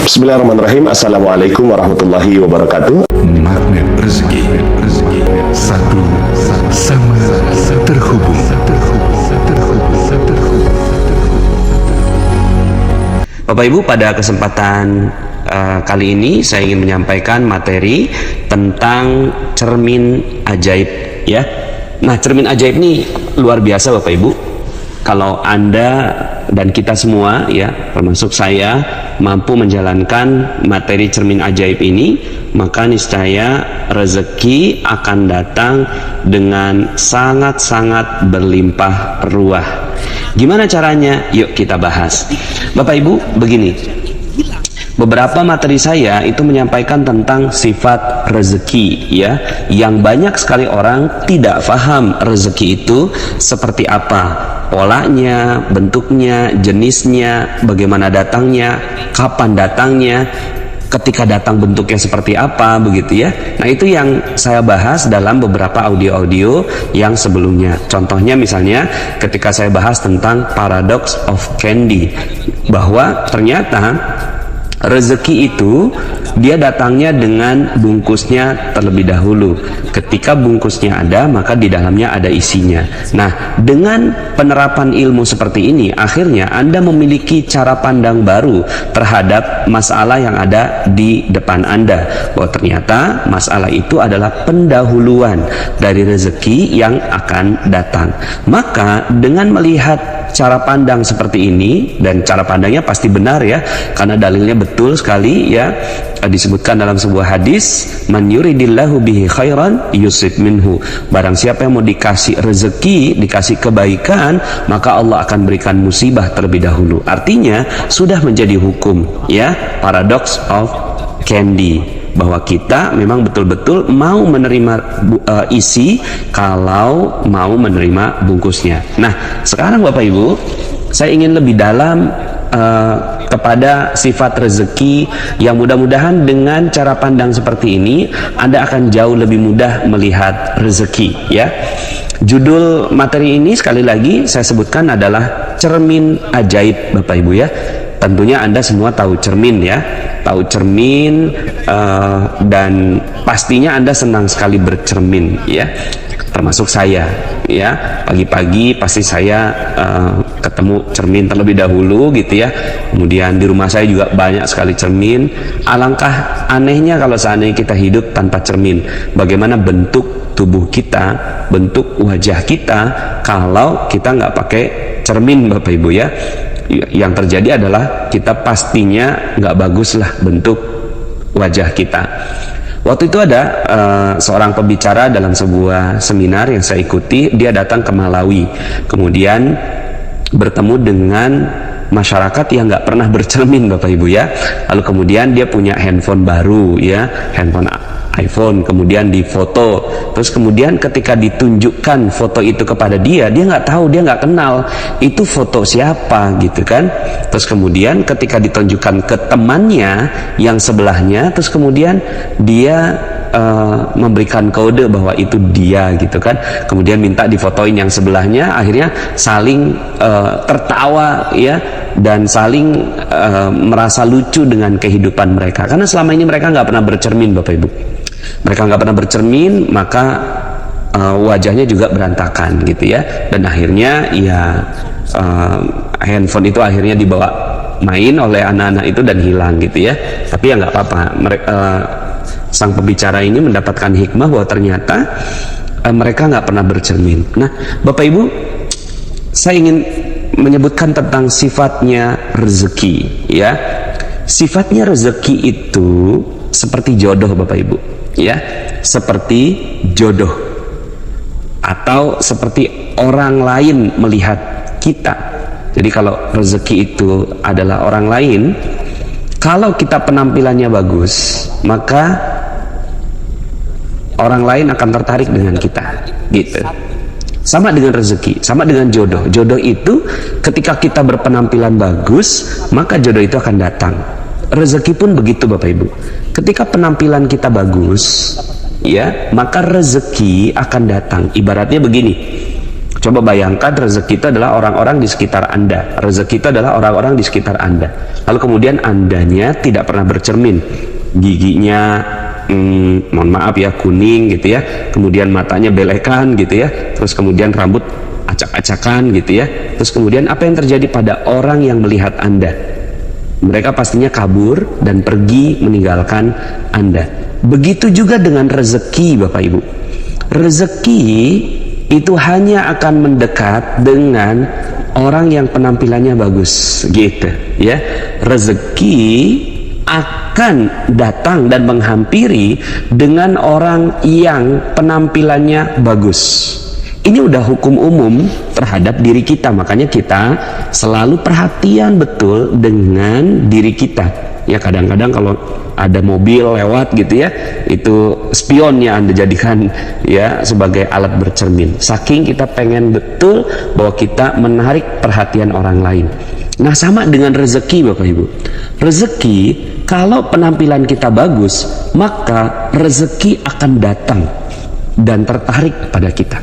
Bismillahirrahmanirrahim. Assalamualaikum warahmatullahi wabarakatuh. Magnet rezeki, satu sama terhubung. Bapak Ibu, pada kesempatan kali ini saya ingin menyampaikan materi tentang cermin ajaib, ya. Nah, cermin ajaib ini luar biasa Bapak Ibu. Kalau Anda dan kita semua, ya, termasuk saya, mampu menjalankan materi cermin ajaib ini, maka niscaya rezeki akan datang dengan sangat-sangat berlimpah ruah. Gimana caranya? Yuk kita bahas. Bapak Ibu, begini. Beberapa materi saya itu menyampaikan tentang sifat rezeki, ya, yang banyak sekali orang tidak paham rezeki itu seperti apa, polanya, bentuknya, jenisnya, bagaimana datangnya, kapan datangnya, ketika datang bentuknya seperti apa, begitu ya. Nah, itu yang saya bahas dalam beberapa audio-audio yang sebelumnya. Contohnya misalnya ketika saya bahas tentang paradox of candy, bahwa ternyata rezeki itu dia datangnya dengan bungkusnya terlebih dahulu. Ketika bungkusnya ada, maka di dalamnya ada isinya. Nah, dengan penerapan ilmu seperti ini, akhirnya Anda memiliki cara pandang baru terhadap masalah yang ada di depan Anda, bahwa ternyata masalah itu adalah pendahuluan dari rezeki yang akan datang. Maka dengan melihat cara pandang seperti ini, dan cara pandangnya pasti benar ya, karena dalilnya betul sekali ya, disebutkan dalam sebuah hadis, man yuridillahu bihi khairan yusib minhu, barang siapa yang mau dikasih rezeki, dikasih kebaikan, maka Allah akan berikan musibah terlebih dahulu. Artinya sudah menjadi hukum ya, paradox of candy, bahwa kita memang betul-betul mau menerima isi kalau mau menerima bungkusnya. Nah, sekarang Bapak Ibu, saya ingin lebih dalam kepada sifat rezeki, yang mudah-mudahan dengan cara pandang seperti ini Anda akan jauh lebih mudah melihat rezeki, ya. Judul materi ini sekali lagi saya sebutkan adalah cermin ajaib Bapak Ibu ya. Tentunya Anda semua tahu cermin ya, tahu cermin, dan pastinya Anda senang sekali bercermin ya, termasuk saya ya. Pagi-pagi pasti saya ketemu cermin terlebih dahulu gitu ya. Kemudian di rumah saya juga banyak sekali cermin. Alangkah anehnya kalau seandainya kita hidup tanpa cermin. Bagaimana bentuk tubuh kita, bentuk wajah kita kalau kita nggak pakai cermin Bapak Ibu ya. Yang terjadi adalah kita pastinya nggak bagus lah bentuk wajah kita. Waktu itu ada seorang pembicara dalam sebuah seminar yang saya ikuti. Dia datang ke Malawi, kemudian bertemu dengan masyarakat yang nggak pernah bercermin Bapak Ibu ya. Lalu kemudian dia punya handphone baru ya, handphone iPhone, kemudian difoto. Terus kemudian ketika ditunjukkan foto itu kepada dia nggak tahu, dia nggak kenal itu foto siapa gitu kan. Terus kemudian ketika ditunjukkan ke temannya yang sebelahnya, terus kemudian dia memberikan kode bahwa itu dia gitu kan. Kemudian minta difotoin yang sebelahnya, akhirnya saling tertawa ya, dan saling merasa lucu dengan kehidupan mereka, karena selama ini mereka nggak pernah bercermin Bapak Ibu. Mereka nggak pernah bercermin, maka wajahnya juga berantakan gitu ya. Dan akhirnya ya handphone itu akhirnya dibawa main oleh anak-anak itu dan hilang gitu ya. Tapi ya nggak apa-apa, sang pembicara ini mendapatkan hikmah bahwa ternyata mereka nggak pernah bercermin. Nah Bapak Ibu, saya ingin menyebutkan tentang sifatnya rezeki ya. Sifatnya rezeki itu seperti jodoh Bapak Ibu ya, seperti jodoh, atau seperti orang lain melihat kita. Jadi kalau rezeki itu adalah orang lain, kalau kita penampilannya bagus, maka orang lain akan tertarik dengan kita gitu. Sama dengan rezeki, sama dengan jodoh. Jodoh itu ketika kita berpenampilan bagus, maka jodoh itu akan datang. Rezeki pun begitu Bapak Ibu. Ketika penampilan kita bagus, ya, maka rezeki akan datang. Ibaratnya begini, Coba bayangkan rezeki itu adalah orang-orang di sekitar Anda. Rezeki itu adalah orang-orang di sekitar Anda. Lalu kemudian Andanya tidak pernah bercermin. Giginya, mohon maaf ya, kuning gitu ya. Kemudian matanya belekan gitu ya. Terus kemudian rambut acak-acakan gitu ya. Terus kemudian apa yang terjadi pada orang yang melihat Anda? Mereka pastinya kabur dan pergi meninggalkan Anda. Begitu juga dengan rezeki, Bapak Ibu. Rezeki itu hanya akan mendekat dengan orang yang penampilannya bagus, gitu ya. Rezeki akan datang dan menghampiri dengan orang yang penampilannya bagus. Ini udah hukum umum terhadap diri kita, makanya kita selalu perhatian betul dengan diri kita. Ya, kadang-kadang kalau ada mobil lewat gitu ya, itu spionnya Anda jadikan ya sebagai alat bercermin. Saking kita pengen betul bahwa kita menarik perhatian orang lain. Nah, sama dengan rezeki, Bapak Ibu. Rezeki, kalau penampilan kita bagus, maka rezeki akan datang dan tertarik pada kita.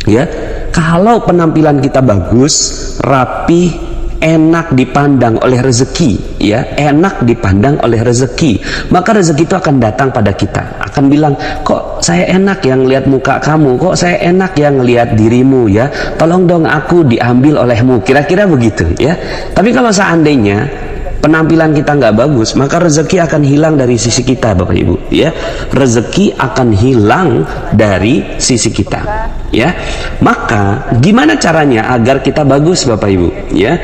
Ya, kalau penampilan kita bagus, rapi, enak dipandang oleh rezeki, ya, enak dipandang oleh rezeki, maka rezeki itu akan datang pada kita, akan bilang, kok saya enak yang lihat muka kamu, kok saya enak yang lihat dirimu, ya, tolong dong aku diambil olehmu, kira-kira begitu, ya. Tapi kalau seandainya penampilan kita nggak bagus, maka rezeki akan hilang dari sisi kita, Bapak Ibu, ya. Rezeki akan hilang dari sisi kita, ya. Maka gimana caranya agar kita bagus, Bapak Ibu, ya,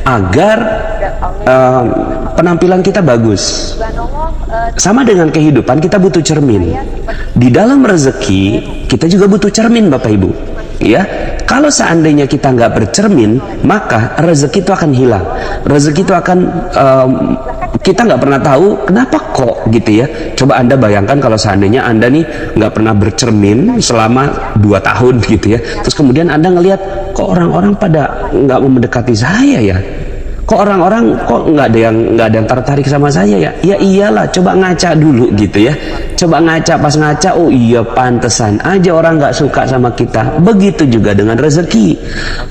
agar penampilan kita bagus? Sama dengan kehidupan, kita butuh cermin. Di dalam rezeki kita juga butuh cermin, Bapak Ibu, ya. Kalau seandainya kita nggak bercermin, maka rezeki itu akan hilang. Rezeki itu akan kita nggak pernah tahu kenapa kok gitu ya. Coba Anda bayangkan kalau seandainya Anda nih nggak pernah bercermin selama 2 tahun gitu ya. Terus kemudian Anda ngelihat, kok orang-orang pada nggak mau mendekati saya ya. Kok orang-orang kok nggak ada yang tertarik sama saya ya? Ya iyalah, coba ngaca dulu gitu ya. Coba ngaca, pas ngaca, oh iya pantesan aja orang nggak suka sama kita. Begitu juga dengan rezeki.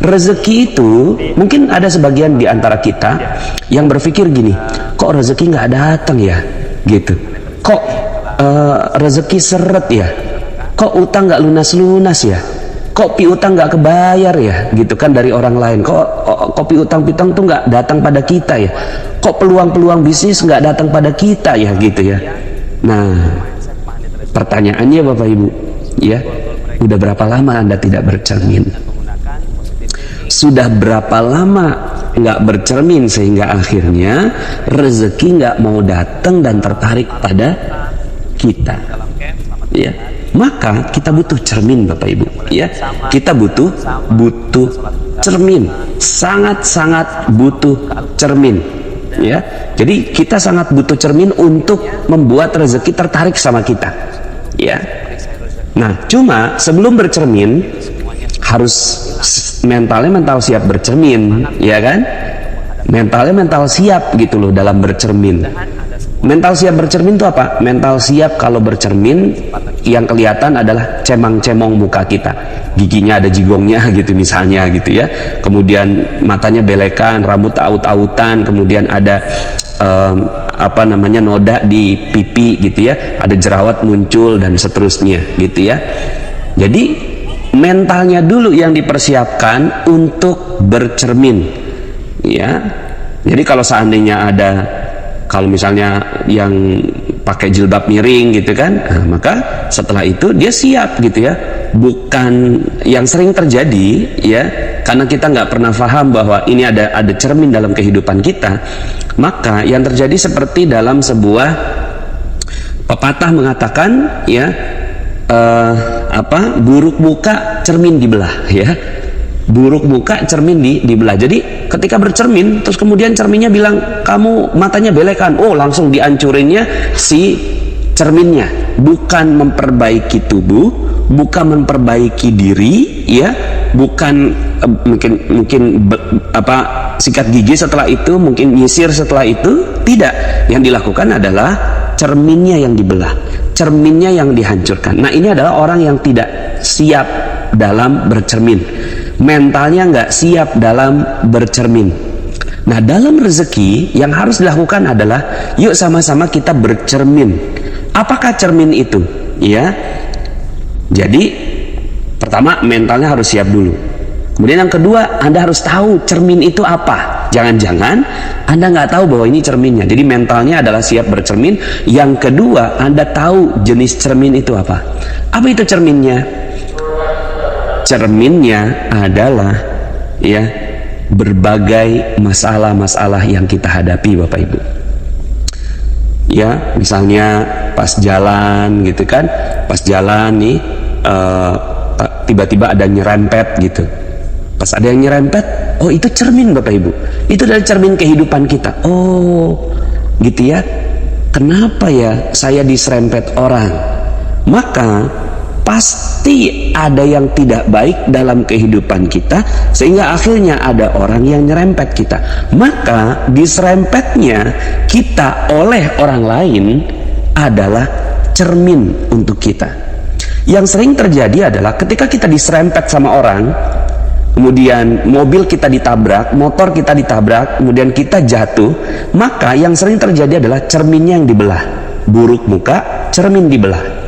Rezeki itu mungkin ada sebagian di antara kita yang berpikir gini, kok rezeki nggak datang ya, gitu. Kok rezeki seret ya? Kok utang nggak lunas-lunas ya? Kok piutang nggak kebayar ya, gitu kan, dari orang lain. Kok piutang-piutang tuh nggak datang pada kita ya. Kok peluang-peluang bisnis nggak datang pada kita ya, gitu ya. Nah, pertanyaannya Bapak Ibu, ya, udah berapa lama Anda tidak bercermin? Sudah berapa lama nggak bercermin sehingga akhirnya rezeki nggak mau datang dan tertarik pada kita, ya. Maka kita butuh cermin, Bapak Ibu, ya. Kita butuh cermin, sangat-sangat butuh cermin, ya. Jadi kita sangat butuh cermin untuk membuat rezeki tertarik sama kita, ya. Nah, cuma sebelum bercermin harus mental siap bercermin, ya kan? Mental siap gitu loh dalam bercermin. Mental siap bercermin itu apa? Mental siap kalau bercermin yang kelihatan adalah cemang-cemong muka kita. Giginya ada jigongnya gitu misalnya gitu ya. Kemudian matanya belekan, rambut aut-autan, kemudian ada noda di pipi gitu ya. Ada jerawat muncul dan seterusnya gitu ya. Jadi mentalnya dulu yang dipersiapkan untuk bercermin, ya. Jadi kalau seandainya ada, kalau misalnya yang pakai jilbab miring gitu kan, nah, maka setelah itu dia siap gitu ya. Bukan yang sering terjadi ya, karena kita nggak pernah paham bahwa ini ada cermin dalam kehidupan kita. Maka yang terjadi seperti dalam sebuah pepatah mengatakan ya, buruk muka cermin dibelah, ya. Buruk muka cermin dibelah. Jadi ketika bercermin terus kemudian cerminnya bilang kamu matanya belekan, oh langsung dihancurinnya si cerminnya. Bukan memperbaiki tubuh, bukan memperbaiki diri, ya, bukan mungkin sikat gigi setelah itu, mungkin nyisir setelah itu, tidak. Yang dilakukan adalah cerminnya yang dibelah, cerminnya yang dihancurkan. Nah, ini adalah orang yang tidak siap dalam bercermin. mentalnya nggak siap dalam bercermin. Nah, dalam rezeki yang harus dilakukan adalah yuk sama-sama kita bercermin. Apakah cermin itu? Ya. Jadi pertama mentalnya harus siap dulu. Kemudian yang kedua, Anda harus tahu cermin itu apa. Jangan-jangan Anda nggak tahu bahwa ini cerminnya. Jadi mentalnya adalah siap bercermin. Yang kedua, Anda tahu jenis cermin itu apa. Apa itu cerminnya? Cerminnya adalah ya berbagai masalah-masalah yang kita hadapi, Bapak Ibu. Ya, misalnya pas jalan gitu kan, pas jalan nih tiba-tiba ada nyerempet gitu. Pas ada yang nyerempet, oh itu cermin Bapak Ibu. Itu adalah cermin kehidupan kita. Oh, gitu ya. Kenapa ya saya diserempet orang? Maka pasti ada yang tidak baik dalam kehidupan kita, sehingga akhirnya ada orang yang nyerempet kita. Maka diserempetnya kita oleh orang lain adalah cermin untuk kita. Yang sering terjadi adalah ketika kita diserempet sama orang, kemudian mobil kita ditabrak, motor kita ditabrak, kemudian kita jatuh, maka yang sering terjadi adalah cerminnya yang dibelah. Buruk muka, cermin dibelah.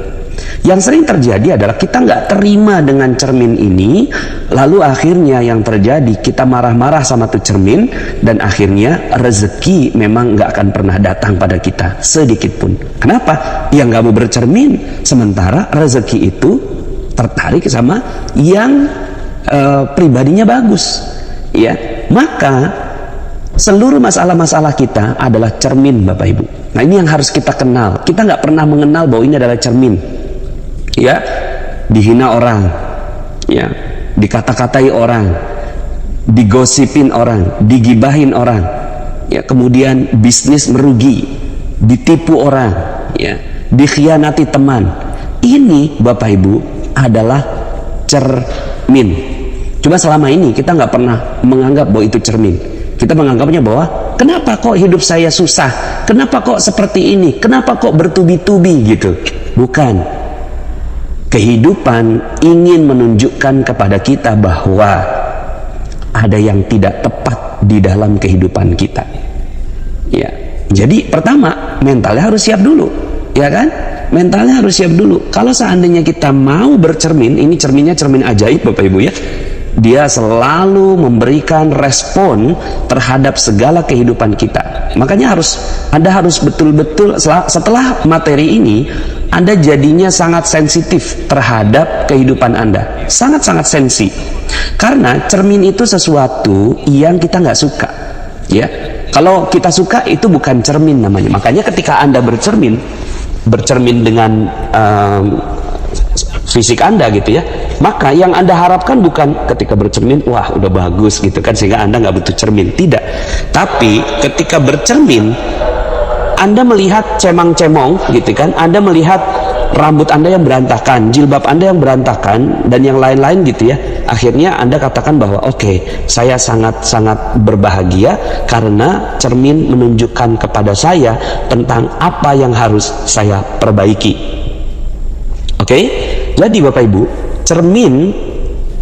Yang sering terjadi adalah kita nggak terima dengan cermin ini, lalu akhirnya yang terjadi kita marah-marah sama tuh cermin, dan akhirnya rezeki memang nggak akan pernah datang pada kita sedikit pun. Kenapa? Ya nggak mau bercermin, sementara rezeki itu tertarik sama yang pribadinya bagus, ya. Maka seluruh masalah-masalah kita adalah cermin, Bapak Ibu. Nah, ini yang harus kita kenal. Kita nggak pernah mengenal bahwa ini adalah cermin. Ya, dihina orang, ya, dikata-katai orang, digosipin orang, digibahin orang, ya, kemudian bisnis merugi, ditipu orang, ya, dikhianati teman. Ini Bapak Ibu adalah cermin. Coba selama ini kita nggak pernah menganggap bahwa itu cermin. Kita menganggapnya bahwa kenapa kok hidup saya susah, kenapa kok seperti ini, kenapa kok bertubi-tubi gitu. Bukan. Kehidupan ingin menunjukkan kepada kita bahwa ada yang tidak tepat di dalam kehidupan kita. Ya. Jadi pertama, mentalnya harus siap dulu, ya kan? Mentalnya harus siap dulu. Kalau seandainya kita mau bercermin, ini cerminnya cermin ajaib Bapak Ibu ya. Dia selalu memberikan respon terhadap segala kehidupan kita. Makanya Anda harus betul-betul setelah materi ini, Anda jadinya sangat sensitif terhadap kehidupan Anda. Sangat-sangat sensi. Karena cermin itu sesuatu yang kita nggak suka. Ya, kalau kita suka itu bukan cermin namanya. Makanya ketika Anda bercermin dengan fisik Anda gitu ya, maka yang Anda harapkan bukan ketika bercermin, wah udah bagus gitu kan, sehingga Anda nggak butuh cermin. Tidak. Tapi ketika bercermin, Anda melihat cemang-cemong gitu kan, Anda melihat rambut Anda yang berantakan, jilbab Anda yang berantakan, dan yang lain-lain gitu ya. Akhirnya Anda katakan bahwa oke, saya sangat-sangat berbahagia karena cermin menunjukkan kepada saya tentang apa yang harus saya perbaiki. Oke? Jadi Bapak Ibu, cermin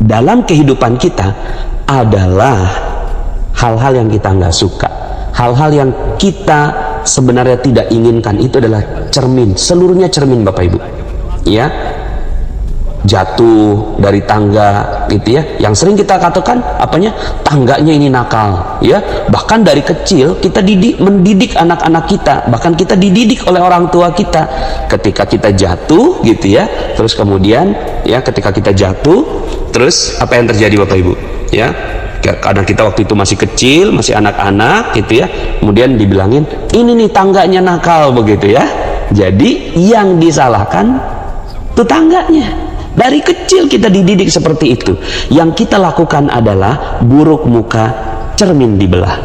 dalam kehidupan kita adalah hal-hal yang kita nggak suka, hal-hal yang kita sebenarnya tidak inginkan. Itu adalah cermin, seluruhnya cermin Bapak Ibu. Ya, jatuh dari tangga gitu ya, yang sering kita katakan apanya, tangganya ini nakal ya. Bahkan dari kecil kita mendidik anak-anak kita, bahkan kita dididik oleh orang tua kita. Ketika kita jatuh gitu ya, terus kemudian ya, ketika kita jatuh, terus apa yang terjadi Bapak Ibu ya, kadang kita waktu itu masih kecil, masih anak-anak gitu ya, kemudian dibilangin ini nih tangganya nakal begitu ya. Jadi yang disalahkan tuh tangganya. Dari kecil kita dididik seperti itu. Yang kita lakukan adalah buruk muka, cermin dibelah.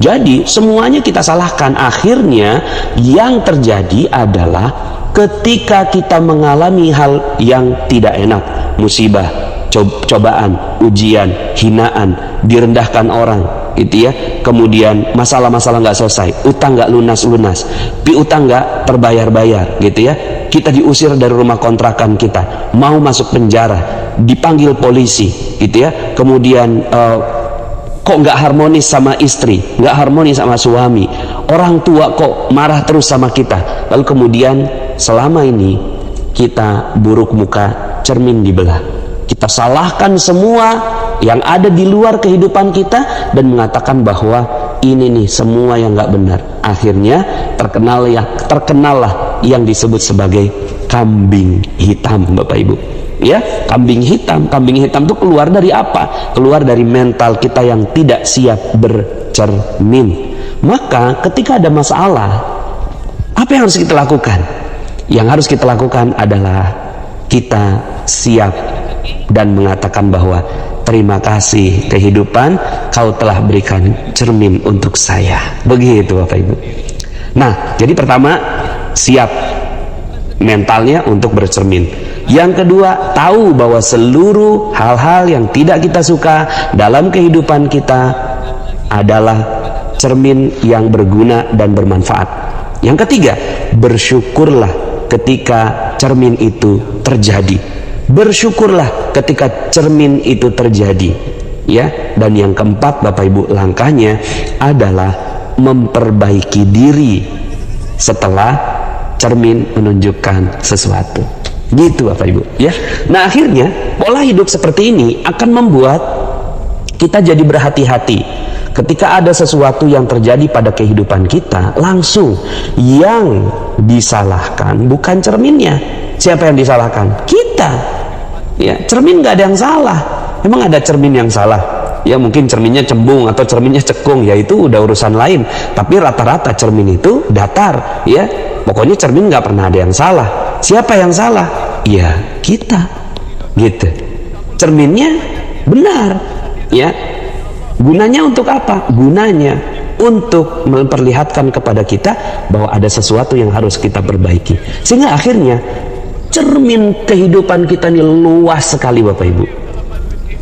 Jadi semuanya kita salahkan. Akhirnya yang terjadi adalah ketika kita mengalami hal yang tidak enak, musibah, cobaan, ujian, hinaan, direndahkan orang gitu ya, kemudian masalah-masalah nggak selesai, utang nggak lunas-lunas, piutang nggak terbayar-bayar gitu ya, kita diusir dari rumah kontrakan kita, mau masuk penjara, dipanggil polisi gitu ya, kemudian kok nggak harmonis sama istri, nggak harmonis sama suami, orang tua kok marah terus sama kita, lalu kemudian selama ini kita buruk muka, cermin dibelah, kita salahkan semua yang ada di luar kehidupan kita dan mengatakan bahwa ini nih semua yang nggak benar. Akhirnya terkenallah yang disebut sebagai kambing hitam, Bapak Ibu. Ya, kambing hitam itu keluar dari apa? Keluar dari mental kita yang tidak siap bercermin. Maka ketika ada masalah, apa yang harus kita lakukan? Yang harus kita lakukan adalah kita siap dan mengatakan bahwa terima kasih kehidupan, kau telah berikan cermin untuk saya. Begitu Bapak Ibu. Nah, jadi pertama, siap mentalnya untuk bercermin. Yang kedua, tahu bahwa seluruh hal-hal yang tidak kita suka dalam kehidupan kita adalah cermin yang berguna dan bermanfaat. Yang ketiga, bersyukurlah ketika cermin itu terjadi. Bersyukurlah ketika cermin itu terjadi, ya. Dan yang keempat, Bapak Ibu, langkahnya adalah memperbaiki diri setelah cermin menunjukkan sesuatu. Gitu Bapak Ibu, ya. Nah, akhirnya pola hidup seperti ini akan membuat kita jadi berhati-hati. Ketika ada sesuatu yang terjadi pada kehidupan kita, langsung yang disalahkan bukan cerminnya. Siapa yang disalahkan? Kita. Ya, cermin nggak ada yang salah. Emang ada cermin yang salah? Ya mungkin cerminnya cembung atau cerminnya cekung, ya itu udah urusan lain. Tapi rata-rata cermin itu datar, ya. Pokoknya cermin nggak pernah ada yang salah. Siapa yang salah? Ya kita, gitu. Cerminnya benar, ya. Gunanya untuk apa? Gunanya untuk memperlihatkan kepada kita bahwa ada sesuatu yang harus kita perbaiki. Sehingga akhirnya cermin kehidupan kita ini luas sekali Bapak Ibu.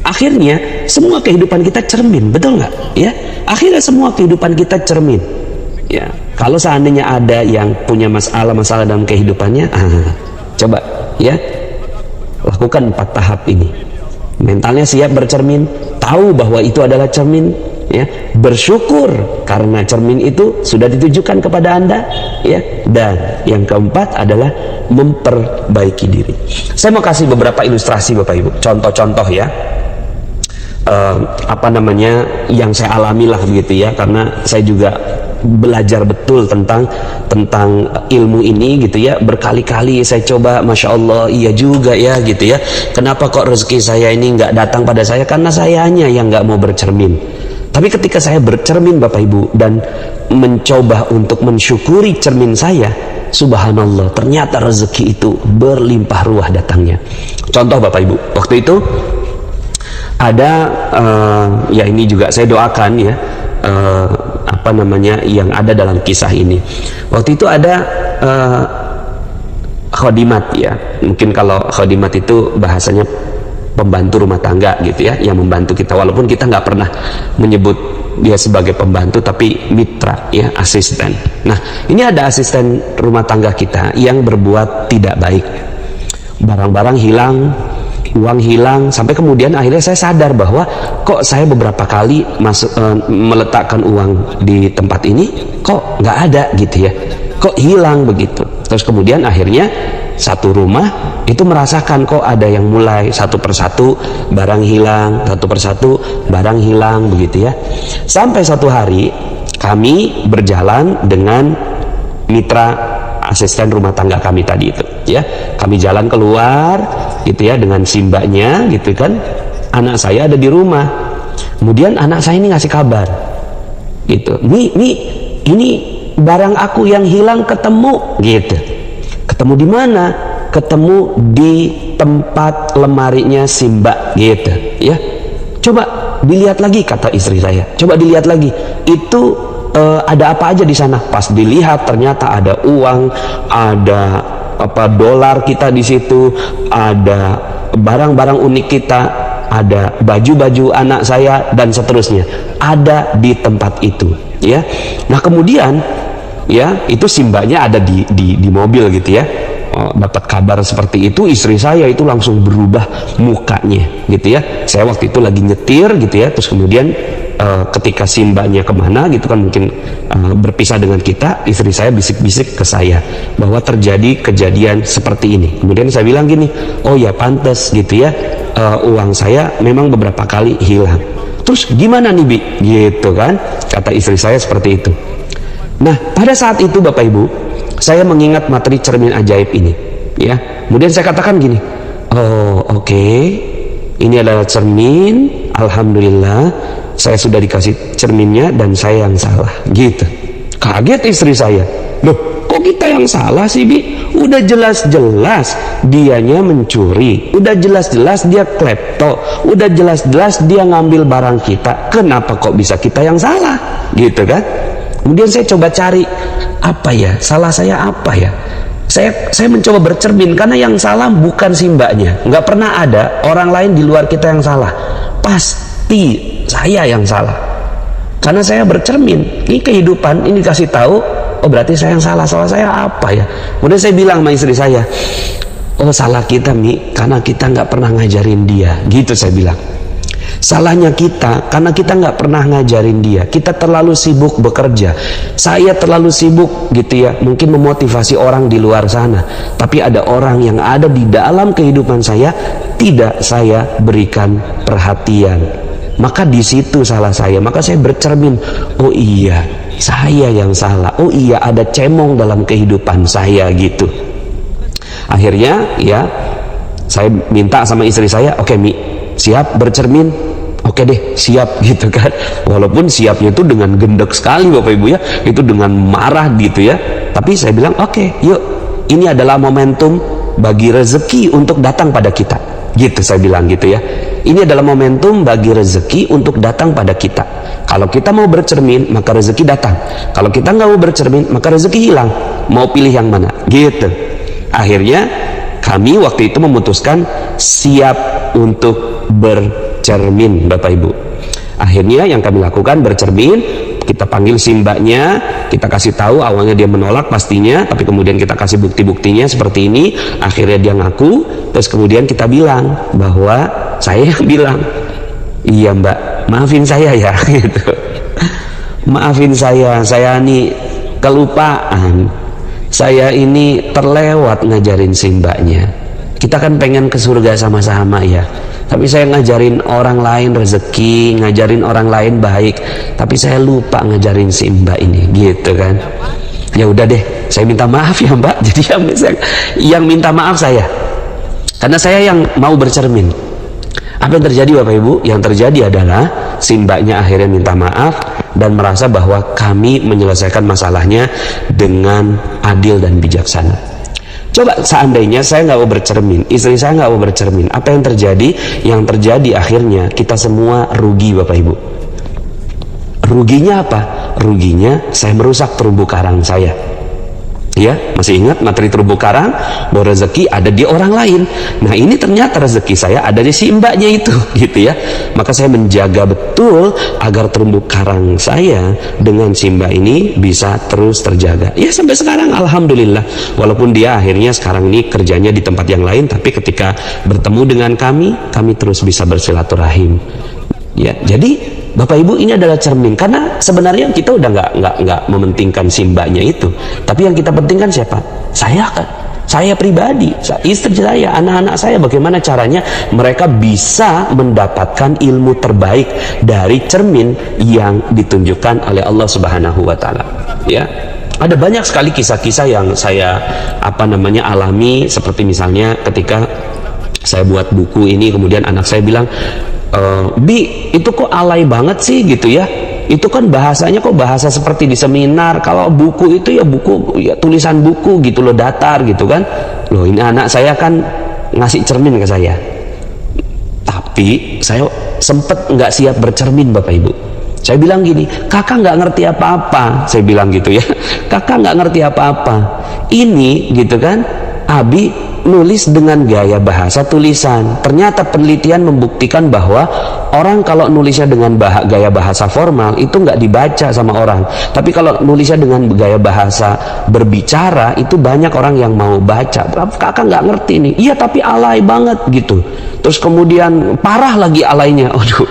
Akhirnya semua kehidupan kita cermin, betul nggak? Ya, akhirnya semua kehidupan kita cermin. Ya, kalau seandainya ada yang punya masalah dalam kehidupannya, coba ya lakukan 4 tahap ini. Mentalnya siap bercermin, tahu bahwa itu adalah cermin, ya, bersyukur karena cermin itu sudah ditujukan kepada Anda, ya, dan yang keempat adalah memperbaiki diri. Saya mau kasih beberapa ilustrasi Bapak Ibu, contoh-contoh ya, yang saya alami lah begitu ya, karena saya juga belajar betul tentang ilmu ini gitu ya. Berkali-kali saya coba, Masya Allah, iya juga ya gitu ya. Kenapa kok rezeki saya ini nggak datang pada saya? Karena sayanya yang nggak mau bercermin. Tapi ketika saya bercermin Bapak Ibu dan mencoba untuk mensyukuri cermin saya, subhanallah, ternyata rezeki itu berlimpah ruah datangnya. Contoh Bapak Ibu, waktu itu ada ya ini juga saya doakan ya, yang ada dalam kisah ini. Waktu itu ada khodimat ya, mungkin kalau khodimat itu bahasanya pembantu rumah tangga gitu ya, yang membantu kita, walaupun kita nggak pernah menyebut dia sebagai pembantu, tapi mitra ya, asisten. Nah, ini ada asisten rumah tangga kita yang berbuat tidak baik, barang-barang hilang, uang hilang, sampai kemudian akhirnya saya sadar bahwa kok saya beberapa kali meletakkan uang di tempat ini kok nggak ada gitu ya, kok hilang begitu. Terus kemudian akhirnya satu rumah itu merasakan kok ada yang mulai satu persatu barang hilang, satu persatu barang hilang begitu ya. Sampai satu hari kami berjalan dengan mitra asisten rumah tangga kami tadi itu ya, kami jalan keluar gitu ya dengan simbaknya gitu kan, anak saya ada di rumah. Kemudian anak saya ini ngasih kabar gitu, ini barang aku yang hilang ketemu gitu. Ketemu di mana? Ketemu di tempat lemarinya si Mbak gitu ya. Coba dilihat lagi, kata istri saya, coba dilihat lagi itu ada apa aja di sana. Pas dilihat ternyata ada uang, ada dolar kita di situ, ada barang-barang unik kita, ada baju-baju anak saya dan seterusnya, ada di tempat itu ya. Nah kemudian ya itu simbanya ada di mobil gitu ya. dapat kabar seperti itu, istri saya itu langsung berubah mukanya gitu ya. Saya waktu itu lagi nyetir gitu ya, terus kemudian ketika si mbaknya kemana gitu kan, mungkin berpisah dengan kita, istri saya bisik-bisik ke saya bahwa terjadi kejadian seperti ini. Kemudian saya bilang gini, oh ya pantas gitu ya, uang saya memang beberapa kali hilang. Terus gimana nih Bi? Gitu kan, kata istri saya seperti itu. Nah pada saat itu Bapak Ibu, saya mengingat materi cermin ajaib ini ya. Kemudian saya katakan gini, oh oke, ini adalah cermin, alhamdulillah saya sudah dikasih cerminnya dan saya yang salah gitu. Kaget istri saya, loh kok kita yang salah sih Bi? Udah jelas-jelas dianya mencuri, udah jelas-jelas dia klepto, udah jelas-jelas dia ngambil barang kita, kenapa kok bisa kita yang salah gitu kan. Kemudian saya coba cari, apa ya salah saya apa ya. Saya mencoba bercermin, karena yang salah bukan si mbaknya, nggak pernah ada orang lain di luar kita yang salah, pasti saya yang salah. Karena saya bercermin, ini kehidupan ini kasih tahu, oh berarti saya yang salah. Salah saya apa ya? Kemudian saya bilang sama istri saya, oh salah kita Mi, karena kita nggak pernah ngajarin dia, gitu saya bilang. Salahnya kita karena kita nggak pernah ngajarin dia, kita terlalu sibuk bekerja, saya terlalu sibuk gitu ya, mungkin memotivasi orang di luar sana, tapi ada orang yang ada di dalam kehidupan saya tidak saya berikan perhatian. Maka di situ salah saya. Maka saya bercermin, oh iya saya yang salah, oh iya ada cemong dalam kehidupan saya gitu. Akhirnya ya saya minta sama istri saya, oke Mi, siap bercermin? Oke deh, siap gitu kan. Walaupun siapnya itu dengan gendek sekali Bapak Ibu ya, itu dengan marah gitu ya. Tapi saya bilang oke, yuk, ini adalah momentum bagi rezeki untuk datang pada kita. Gitu saya bilang gitu ya. Ini adalah momentum bagi rezeki untuk datang pada kita. Kalau kita mau bercermin, maka rezeki datang. Kalau kita nggak mau bercermin, maka rezeki hilang. Mau pilih yang mana? Gitu. Akhirnya kami waktu itu memutuskan siap untuk bercermin Bapak Ibu. Akhirnya yang kami lakukan bercermin, kita panggil si mbaknya, kita kasih tahu, awalnya dia menolak pastinya, tapi kemudian kita kasih bukti-buktinya seperti ini. Akhirnya dia ngaku, terus kemudian kita bilang bahwa saya yang bilang, iya mbak, maafin saya ya gitu. Maafin saya ini kelupaan, saya ini terlewat ngajarin si mbaknya. Kita kan pengen ke surga sama-sama ya, tapi saya ngajarin orang lain rezeki, ngajarin orang lain baik, tapi saya lupa ngajarin si mbak ini gitu kan. Ya udah deh, saya minta maaf ya mbak. Jadi yang minta maaf saya, karena saya yang mau bercermin. Apa yang terjadi Bapak Ibu? Yang terjadi adalah si mbaknya akhirnya minta maaf dan merasa bahwa kami menyelesaikan masalahnya dengan adil dan bijaksana. Coba seandainya saya nggak mau bercermin, istri saya nggak mau bercermin, apa yang terjadi? Yang terjadi akhirnya kita semua rugi Bapak Ibu. Ruginya apa? Ruginya saya merusak terumbu karang saya. Ya, masih ingat materi terumbu karang bahwa rezeki ada di orang lain. Nah ini ternyata rezeki saya ada di si mbaknya itu gitu ya. Maka saya menjaga betul agar terumbu karang saya dengan si mbak ini bisa terus terjaga. Ya sampai sekarang alhamdulillah, walaupun dia akhirnya sekarang ini kerjanya di tempat yang lain, tapi ketika bertemu dengan kami terus bisa bersilaturahim. Ya, jadi Bapak Ibu ini adalah cermin, karena sebenarnya kita udah nggak mementingkan si mbaknya itu, tapi yang kita pentingkan siapa? Saya kan, saya pribadi, istri saya, anak-anak saya, bagaimana caranya mereka bisa mendapatkan ilmu terbaik dari cermin yang ditunjukkan oleh Allah Subhanahu wa taala. Ya. Ada banyak sekali kisah-kisah yang saya alami, seperti misalnya ketika saya buat buku ini, kemudian anak saya bilang, Bi, itu kok alay banget sih gitu ya, itu kan bahasanya kok bahasa seperti di seminar, kalau buku itu ya buku, ya tulisan buku gitu loh, datar gitu kan. Loh ini anak saya kan ngasih cermin ke saya, tapi saya sempet nggak siap bercermin Bapak Ibu. Saya bilang gini, kakak nggak ngerti apa-apa, saya bilang gitu ya, kakak nggak ngerti apa-apa, ini gitu kan, Abi nulis dengan gaya bahasa tulisan. Ternyata penelitian membuktikan bahwa orang kalau nulisnya dengan gaya bahasa formal itu nggak dibaca sama orang, tapi kalau nulisnya dengan gaya bahasa berbicara itu banyak orang yang mau baca. Kakak nggak ngerti nih, iya tapi alay banget gitu, terus kemudian parah lagi alaynya. Aduh,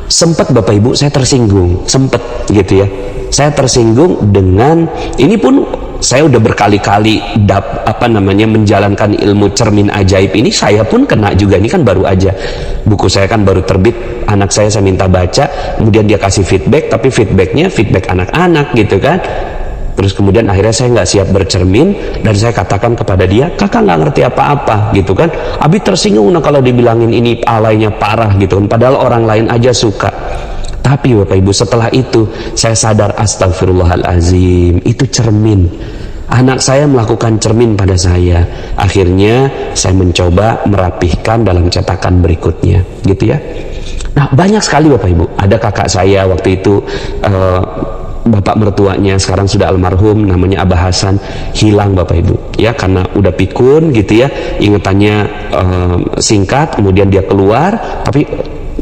sempet Bapak Ibu saya tersinggung, sempet gitu ya, saya tersinggung dengan ini pun. Saya udah berkali-kali menjalankan ilmu cermin ajaib ini, saya pun kena juga. Ini kan baru aja buku saya kan baru terbit, anak saya minta baca, kemudian dia kasih feedback, tapi feedbacknya feedback anak-anak gitu kan. Terus kemudian akhirnya saya nggak siap bercermin dan saya katakan kepada dia, kakak nggak ngerti apa-apa gitu kan. Abi tersinggung kalau dibilangin ini alaynya parah gitu kan, padahal orang lain aja suka. Tapi Bapak Ibu, setelah itu saya sadar, astagfirullahalazim, itu cermin. Anak saya melakukan cermin pada saya. Akhirnya saya mencoba merapihkan dalam cetakan berikutnya, gitu ya. Nah, banyak sekali Bapak Ibu. Ada kakak saya waktu itu, bapak mertuanya sekarang sudah almarhum, namanya Abah Hasan, hilang Bapak Ibu. Ya, karena udah pikun gitu ya, ingatannya singkat, kemudian dia keluar, tapi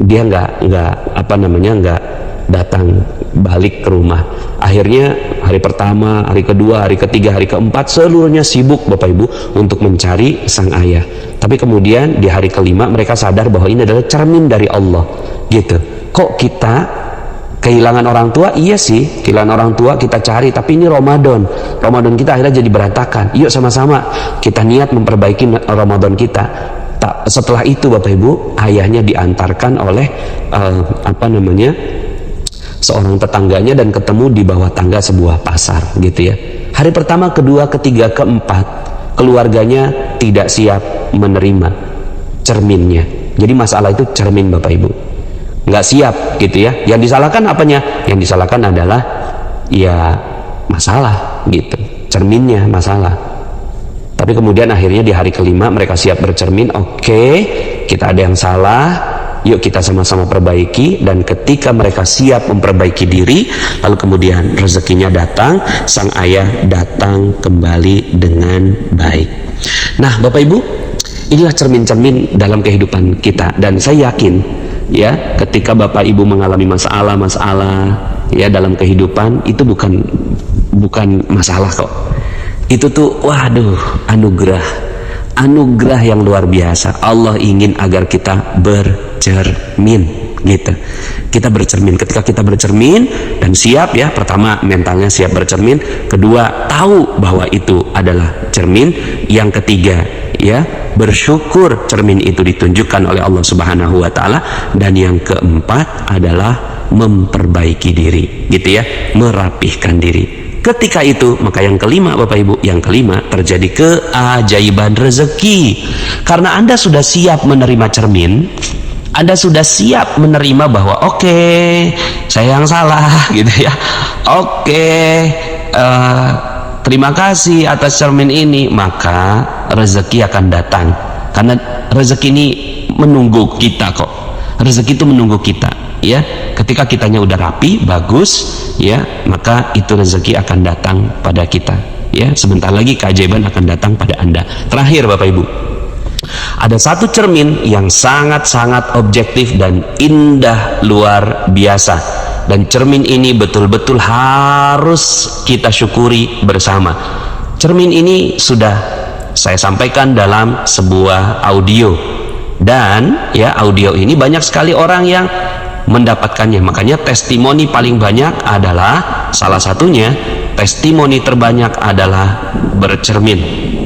dia nggak datang balik ke rumah. Akhirnya hari pertama, hari kedua, hari ketiga, hari keempat seluruhnya sibuk Bapak Ibu untuk mencari sang ayah. Tapi kemudian di hari kelima mereka sadar bahwa ini adalah cermin dari Allah gitu. Kok kita kehilangan orang tua? Iya sih, kehilangan orang tua kita cari, tapi ini Ramadan kita akhirnya jadi berantakan. Yuk sama-sama kita niat memperbaiki Ramadan kita. Setelah itu Bapak Ibu, ayahnya diantarkan oleh seorang tetangganya dan ketemu di bawah tangga sebuah pasar gitu ya. Hari pertama, kedua, ketiga, keempat keluarganya tidak siap menerima cerminnya. Jadi masalah itu cermin Bapak Ibu, nggak siap gitu ya. Yang disalahkan apanya? Yang disalahkan adalah ya masalah gitu, cerminnya masalah. Tapi kemudian akhirnya di hari kelima mereka siap bercermin. Oke, kita ada yang salah, yuk kita sama-sama perbaiki. Dan ketika mereka siap memperbaiki diri, lalu kemudian rezekinya datang, sang ayah datang kembali dengan baik. Nah Bapak Ibu, inilah cermin-cermin dalam kehidupan kita. Dan saya yakin ya, ketika Bapak Ibu mengalami masalah-masalah ya dalam kehidupan, itu bukan masalah kok. Itu tuh waduh, anugerah yang luar biasa. Allah ingin agar kita bercermin gitu. Kita bercermin. Ketika kita bercermin dan siap ya, pertama mentalnya siap bercermin, kedua tahu bahwa itu adalah cermin, yang ketiga ya bersyukur cermin itu ditunjukkan oleh Allah Subhanahu wa taala, dan yang keempat adalah memperbaiki diri gitu ya, merapihkan diri. Ketika itu, maka yang kelima Bapak Ibu, yang kelima terjadi keajaiban rezeki. Karena Anda sudah siap menerima cermin, Anda sudah siap menerima bahwa oke, saya yang salah gitu ya. Terima kasih atas cermin ini, maka rezeki akan datang. Karena rezeki ini menunggu kita kok. Rezeki itu menunggu kita ya. Ketika kitanya udah rapi, bagus ya, maka itu rezeki akan datang pada kita ya. Sebentar lagi keajaiban akan datang pada Anda. Terakhir Bapak Ibu, ada satu cermin yang sangat-sangat objektif dan indah luar biasa, dan cermin ini betul-betul harus kita syukuri bersama. Cermin ini sudah saya sampaikan dalam sebuah audio, dan ya audio ini banyak sekali orang yang mendapatkannya. Makanya testimoni paling banyak adalah, salah satunya testimoni terbanyak adalah bercermin.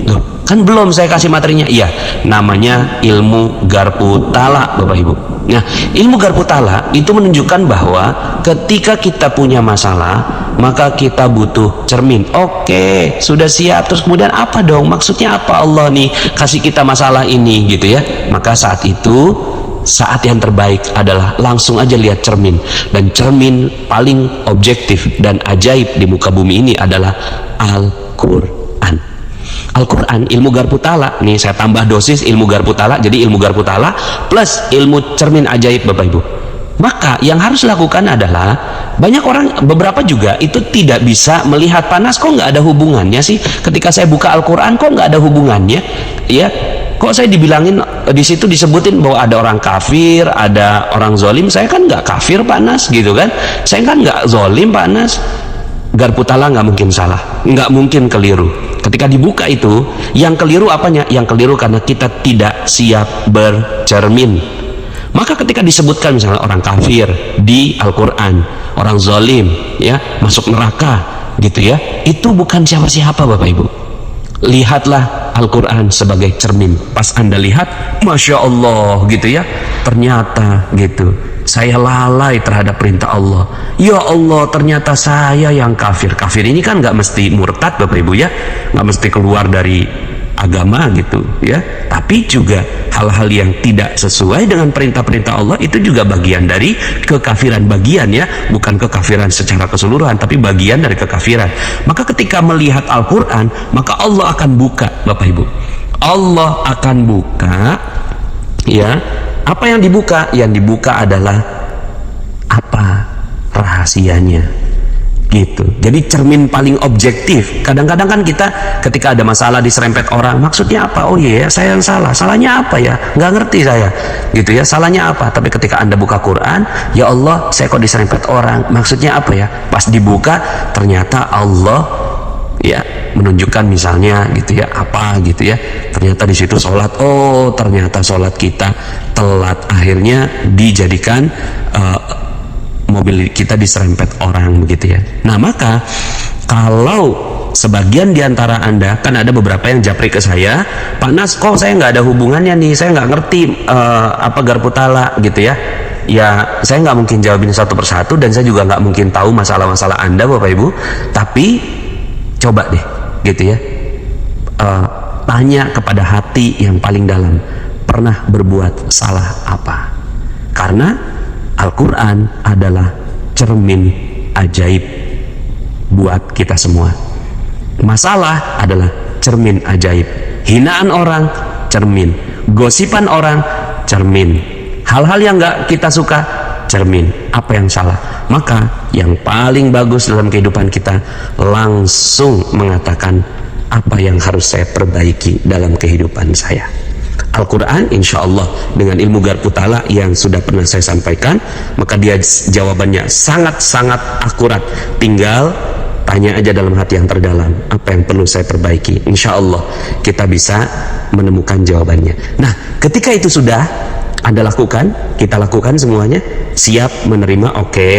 Loh, kan belum saya kasih materinya. Iya, namanya ilmu garpu tala Bapak Ibu. Nah, ilmu garpu tala itu menunjukkan bahwa ketika kita punya masalah, maka kita butuh cermin. Oke, sudah siap. Terus kemudian apa dong? Maksudnya apa Allah nih kasih kita masalah ini gitu ya? Maka saat itu, saat yang terbaik adalah langsung aja lihat cermin. Dan cermin paling objektif dan ajaib di muka bumi ini adalah Al-Quran. Al-Quran, ilmu garpu tala. Nih saya tambah dosis ilmu garpu tala. Jadi ilmu garpu tala plus ilmu cermin ajaib Bapak Ibu. Maka yang harus dilakukan adalah, banyak orang, beberapa juga itu tidak bisa melihat panas, kok nggak ada hubungannya sih ketika saya buka Al-Quran, kok nggak ada hubungannya ya, kok saya dibilangin di situ disebutin bahwa ada orang kafir, ada orang zolim, saya kan nggak kafir Pak Nas gitu kan, saya kan nggak zolim Pak Nas. Garpu Tala nggak mungkin salah, nggak mungkin keliru. Ketika dibuka itu, yang keliru apanya? Yang keliru karena kita tidak siap bercermin. Maka ketika disebutkan misalnya orang kafir di Al-Quran, orang zalim ya masuk neraka gitu ya, itu bukan siapa-siapa Bapak Ibu. Lihatlah Al-Quran sebagai cermin. Pas Anda lihat, Masya Allah gitu ya, ternyata gitu, saya lalai terhadap perintah Allah. Ya Allah, ternyata saya yang kafir. Kafir ini kan nggak mesti murtad Bapak Ibu ya, nggak mesti keluar dari agama gitu ya, tapi juga hal-hal yang tidak sesuai dengan perintah-perintah Allah itu juga bagian dari kekafiran, bagian ya, bukan kekafiran secara keseluruhan, tapi bagian dari kekafiran. Maka ketika melihat Al-Quran, maka Allah akan buka Bapak Ibu, Allah akan buka ya. Apa yang dibuka? Yang dibuka adalah apa rahasianya gitu. Jadi cermin paling objektif. Kadang-kadang kan kita ketika ada masalah diserempet orang, maksudnya apa? Oh iya, saya yang salah. Salahnya apa ya? Nggak ngerti saya gitu ya, salahnya apa? Tapi ketika Anda buka Quran, ya Allah, saya kok diserempet orang, maksudnya apa ya? Pas dibuka, ternyata Allah ya menunjukkan misalnya gitu ya, apa gitu ya, ternyata di situ sholat, oh ternyata sholat kita telat, akhirnya dijadikan mobil kita diserempet orang begitu ya. Nah maka kalau sebagian diantara Anda, kan ada beberapa yang japri ke saya, Pak Nas kok saya nggak ada hubungannya nih, saya nggak ngerti apa Garpu Tala gitu ya. Ya saya nggak mungkin jawabin satu persatu, dan saya juga nggak mungkin tahu masalah-masalah Anda Bapak Ibu, tapi coba deh gitu ya, tanya kepada hati yang paling dalam, pernah berbuat salah apa? Karena Al-Quran adalah cermin ajaib buat kita semua. Masalah adalah cermin ajaib. Hinaan orang, cermin. Gosipan orang, cermin. Hal-hal yang gak kita suka, cermin. Apa yang salah? Maka yang paling bagus dalam kehidupan kita, langsung mengatakan apa yang harus saya perbaiki dalam kehidupan saya. Al-Quran insya Allah dengan ilmu Garpu Tala yang sudah pernah saya sampaikan, maka dia jawabannya sangat-sangat akurat. Tinggal tanya aja dalam hati yang terdalam, apa yang perlu saya perbaiki. Insya Allah kita bisa menemukan jawabannya. Nah ketika itu sudah Anda lakukan, kita lakukan semuanya, siap menerima, oke,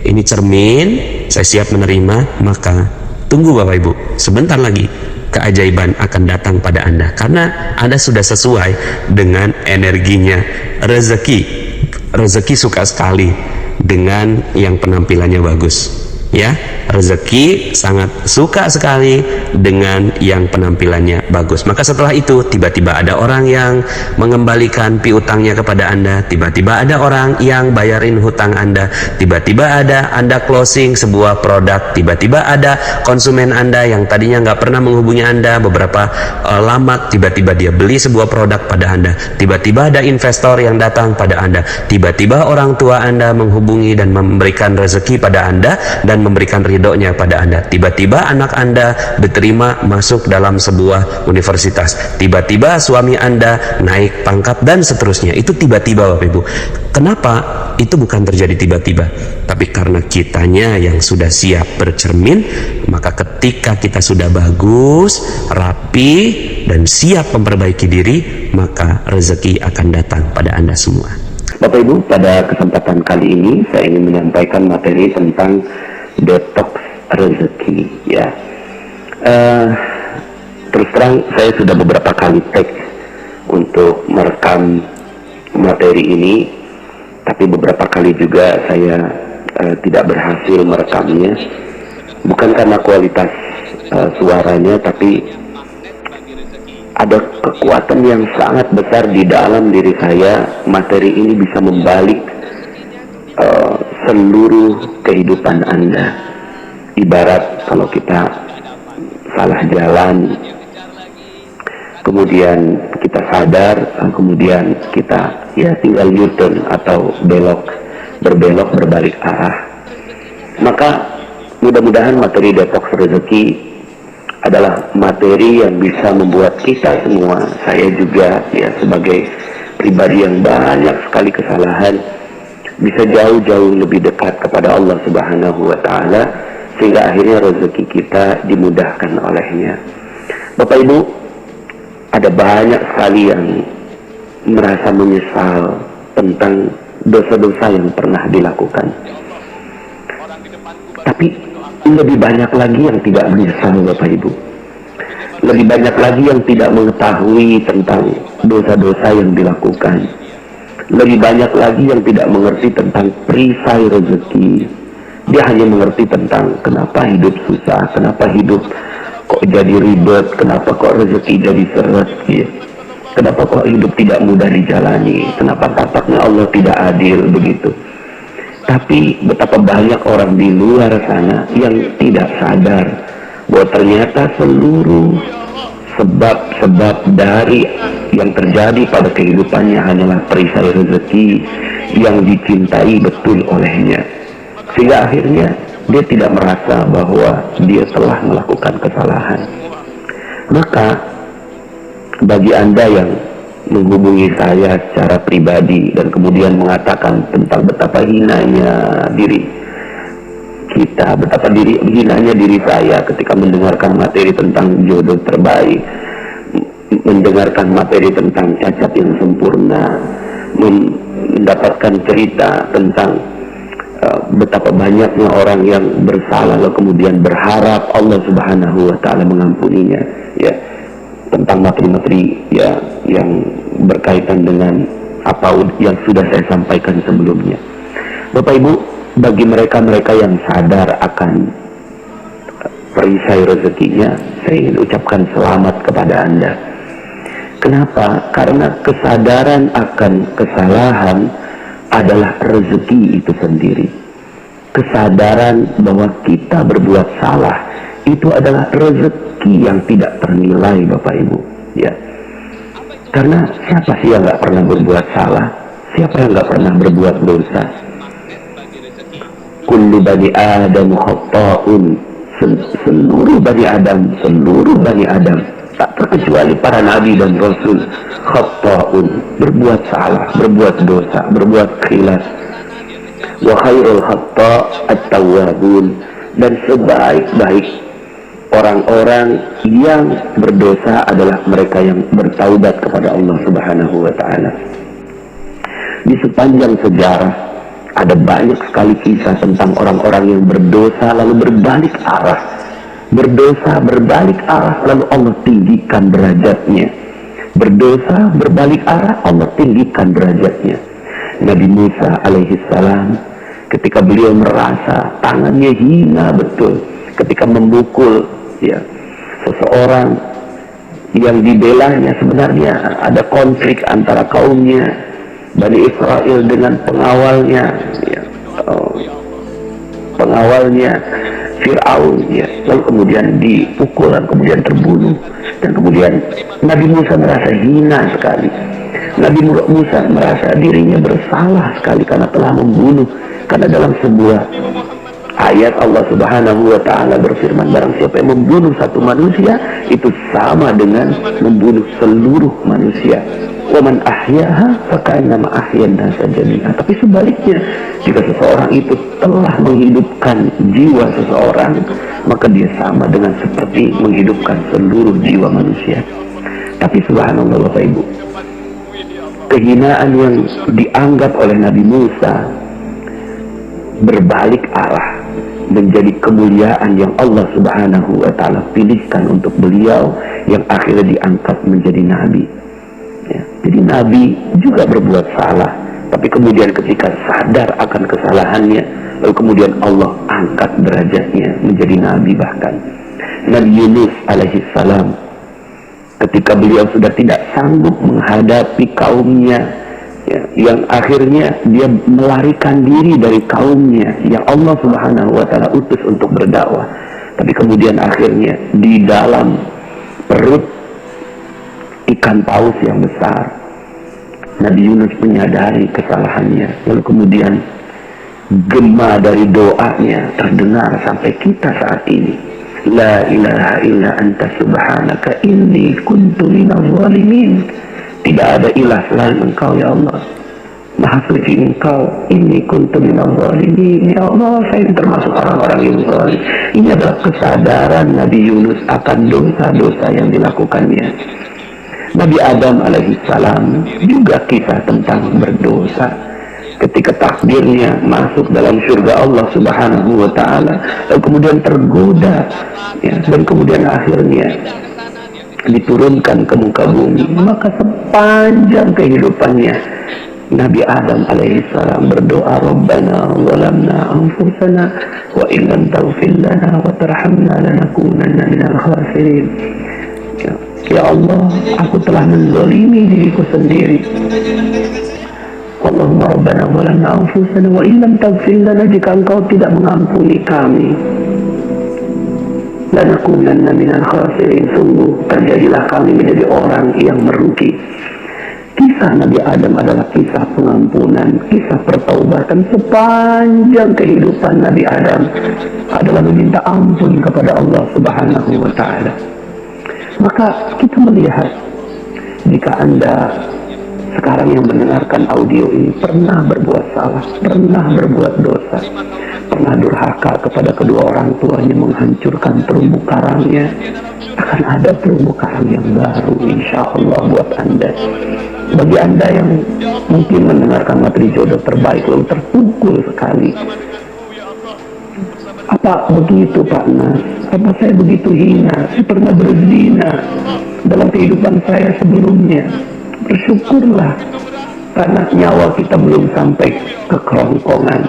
ini cermin, saya siap menerima, maka tunggu Bapak Ibu, sebentar lagi keajaiban akan datang pada Anda, karena Anda sudah sesuai dengan energinya. Rezeki suka sekali dengan yang penampilannya bagus ya, rezeki sangat suka sekali dengan yang penampilannya bagus. Maka setelah itu tiba-tiba ada orang yang mengembalikan piutangnya kepada Anda, tiba-tiba ada orang yang bayarin hutang Anda, tiba-tiba ada Anda closing sebuah produk, tiba-tiba ada konsumen Anda yang tadinya nggak pernah menghubungi Anda beberapa lama, tiba-tiba dia beli sebuah produk pada Anda, tiba-tiba ada investor yang datang pada Anda, tiba-tiba orang tua Anda menghubungi dan memberikan rezeki pada Anda dan memberikan ridhonya pada Anda, tiba-tiba anak Anda diterima masuk dalam sebuah universitas, tiba-tiba suami Anda naik pangkat dan seterusnya. Itu tiba-tiba Bapak Ibu. Kenapa? Itu bukan terjadi tiba-tiba, tapi karena kitanya yang sudah siap bercermin. Maka ketika kita sudah bagus, rapi, dan siap memperbaiki diri, maka rezeki akan datang pada Anda semua. Bapak Ibu, pada kesempatan kali ini saya ingin menyampaikan materi tentang detox rezeki ya. Terus terang saya sudah beberapa kali tag untuk merekam materi ini, tapi beberapa kali juga saya tidak berhasil merekamnya, bukan karena kualitas suaranya, tapi ada kekuatan yang sangat besar di dalam diri saya. Materi ini bisa membalik seluruh kehidupan Anda. Ibarat kalau kita salah jalan, kemudian kita sadar, kemudian kita ya tinggal U-turn atau berbelok berbalik arah. Maka mudah-mudahan materi detox rezeki adalah materi yang bisa membuat kita semua, saya juga ya sebagai pribadi yang banyak sekali kesalahan, bisa jauh-jauh lebih dekat kepada Allah Subhanahu wa Ta'ala, sehingga akhirnya rezeki kita dimudahkan olehnya. Bapak Ibu, ada banyak sekali yang merasa menyesal tentang dosa-dosa yang pernah dilakukan, tapi lebih banyak lagi yang tidak menyesal, Bapak Ibu. Lebih banyak lagi yang tidak mengetahui tentang dosa-dosa yang dilakukan. Lebih banyak lagi yang tidak mengerti tentang perisai rezeki. Dia hanya mengerti tentang kenapa hidup susah, kenapa hidup kok jadi ribet, kenapa kok rezeki jadi seret, ya. Kenapa kok hidup tidak mudah dijalani, kenapa tampaknya Allah tidak adil, begitu. Tapi betapa banyak orang di luar sana yang tidak sadar bahwa ternyata seluruh sebab-sebab dari yang terjadi pada kehidupannya hanyalah perisai rezeki yang dicintai betul olehnya, sehingga akhirnya dia tidak merasa bahwa dia telah melakukan kesalahan. Maka bagi Anda yang menghubungi saya secara pribadi dan kemudian mengatakan tentang betapa hinanya diri kita, betapa hinanya diri saya ketika mendengarkan materi tentang jodoh terbaik, mendengarkan materi tentang cacat yang sempurna, mendapatkan cerita tentang betapa banyaknya orang yang bersalah lalu kemudian berharap Allah Subhanahu wa Ta'ala mengampuninya, ya, tentang materi-materi ya yang berkaitan dengan apa yang sudah saya sampaikan sebelumnya. Bapak Ibu, bagi mereka-mereka yang sadar akan perisai rezekinya, saya ingin ucapkan selamat kepada Anda. Kenapa? Karena kesadaran akan kesalahan adalah rezeki itu sendiri. Kesadaran bahwa kita berbuat salah itu adalah rezeki yang tidak ternilai, Bapak Ibu, ya. Karena siapa sih yang nggak pernah berbuat salah? Siapa yang nggak pernah berbuat dosa? Kullu bani Adam khata'un. Seluruh bani Adam tak terkecuali para nabi dan rasul, khata'un, berbuat salah, berbuat dosa, berbuat khilaf. Wa khairul khata' at-tawwabun, dan sebaik-baik orang-orang yang berdosa adalah mereka yang bertaubat kepada Allah Subhanahu wa Ta'ala. Di sepanjang sejarah ada banyak sekali kisah tentang orang-orang yang berdosa lalu berbalik arah. Berdosa berbalik arah lalu Allah tinggikan derajatnya. Berdosa berbalik arah, Allah tinggikan derajatnya. Nabi Musa alaihissalam, ketika beliau merasa tangannya hina betul ketika memukul ya seseorang yang dibelanya, sebenarnya ada konflik antara kaumnya Bani Israel dengan pengawalnya ya, pengawalnya Fir'aun ya, lalu kemudian dipukul dan kemudian terbunuh, dan kemudian Nabi Musa merasa hina sekali. Nabi Musa merasa dirinya bersalah sekali karena telah membunuh, karena dalam sebuah ayat Allah Subhanahu wa Ta'ala berfirman, barang siapa yang membunuh satu manusia itu sama dengan membunuh seluruh manusia. Wa man ahyaha faka'annama ahyan nasa jami'a. Tapi sebaliknya, jika seseorang itu telah menghidupkan jiwa seseorang, maka dia sama dengan seperti menghidupkan seluruh jiwa manusia. Tapi subhanallah Bapak Ibu, kehinaan yang dianggap oleh Nabi Musa berbalik arah menjadi kemuliaan yang Allah Subhanahu wa Ta'ala pilihkan untuk beliau, yang akhirnya diangkat menjadi nabi ya. Jadi nabi juga berbuat salah, tapi kemudian ketika sadar akan kesalahannya, lalu kemudian Allah angkat derajatnya menjadi nabi. Bahkan Nabi Yunus alaihissalam, ketika beliau sudah tidak sanggup menghadapi kaumnya ya, yang akhirnya dia melarikan diri dari kaumnya yang Allah Subhanahu wa Ta'ala utus untuk berdakwah, tapi kemudian akhirnya di dalam perut ikan paus yang besar. Nabi Yunus menyadari kesalahannya, lalu kemudian gema dari doanya terdengar sampai kita saat ini. La ilaha illa anta subhanaka inni kuntu minaz zalimin. Tidak ada ilah selain Engkau ya Allah. Maha suci Engkau, inni kuntu minaz zalimin. Ya Allah, saya termasuk orang-orang yang zalim. Ini adalah kesadaran Nabi Yunus akan dosa-dosa yang dilakukannya. Nabi Adam alaihissalam juga kisah tentang berdosa. Ketika takdirnya masuk dalam surga Allah subhanahu wa ta'ala, dan kemudian tergoda ya, dan kemudian akhirnya diturunkan ke muka bumi, maka sepanjang kehidupannya Nabi Adam alaihissalam berdoa, Rabbana zalamna anfusana wa illam taghfir lana wa tarhamna lanakunanna minal khasirin. Ya Allah, aku telah menzalimi diriku sendiri. Allahumma rabbana zalamna anfusana wa illam taghfir lana, jika Engkau tidak mengampuni kami, lanakunanna minal khasirin, sungguh terjadilah kami menjadi orang yang merugi. Kisah Nabi Adam adalah kisah pengampunan, kisah pertaubatan. Sepanjang kehidupan Nabi Adam adalah meminta ampun kepada Allah subhanahu wa ta'ala. Maka kita melihat, jika Anda sekarang yang mendengarkan audio ini pernah berbuat salah, pernah berbuat dosa, pernah durhaka kepada kedua orang tuanya, menghancurkan terumbu karangnya, akan ada terumbu karang yang baru insya Allah buat Anda. Bagi Anda yang mungkin mendengarkan materi jodoh terbaik lalu terpukul sekali, apa begitu Pak Nas? Apa saya begitu hina? Saya pernah berzina dalam kehidupan saya sebelumnya. Bersyukurlah, karena nyawa kita belum sampai ke kerongkongan.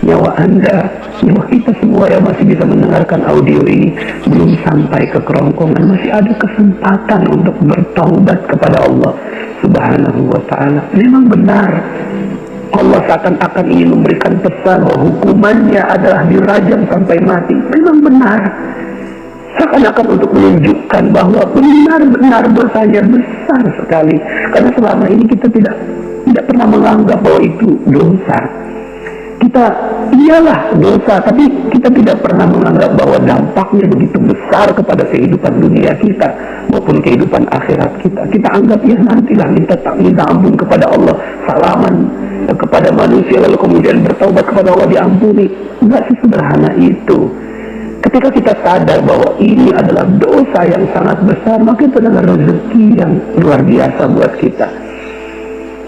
Nyawa Anda, nyawa kita semua yang masih bisa mendengarkan audio ini belum sampai ke kerongkongan. Masih ada kesempatan untuk bertaubat kepada Allah subhanahu wa ta'ala. Memang benar, Allah seakan-akan ingin memberikan pesan bahwa hukumannya adalah dirajam sampai mati. Memang benar, seakan-akan untuk menunjukkan bahwa benar-benar dosanya besar sekali. Karena selama ini kita tidak pernah menganggap bahwa itu dosa. Kita iyalah dosa, tapi kita tidak pernah menganggap bahwa dampaknya begitu besar kepada kehidupan dunia kita maupun kehidupan akhirat kita. Kita anggap ya nantilah minta ampun kepada Allah, salaman kepada manusia, lalu kemudian bertaubat kepada Allah, diampuni. Enggak sesederhana itu. Ketika kita sadar bahwa ini adalah dosa yang sangat besar, maka itu adalah rezeki yang luar biasa buat kita.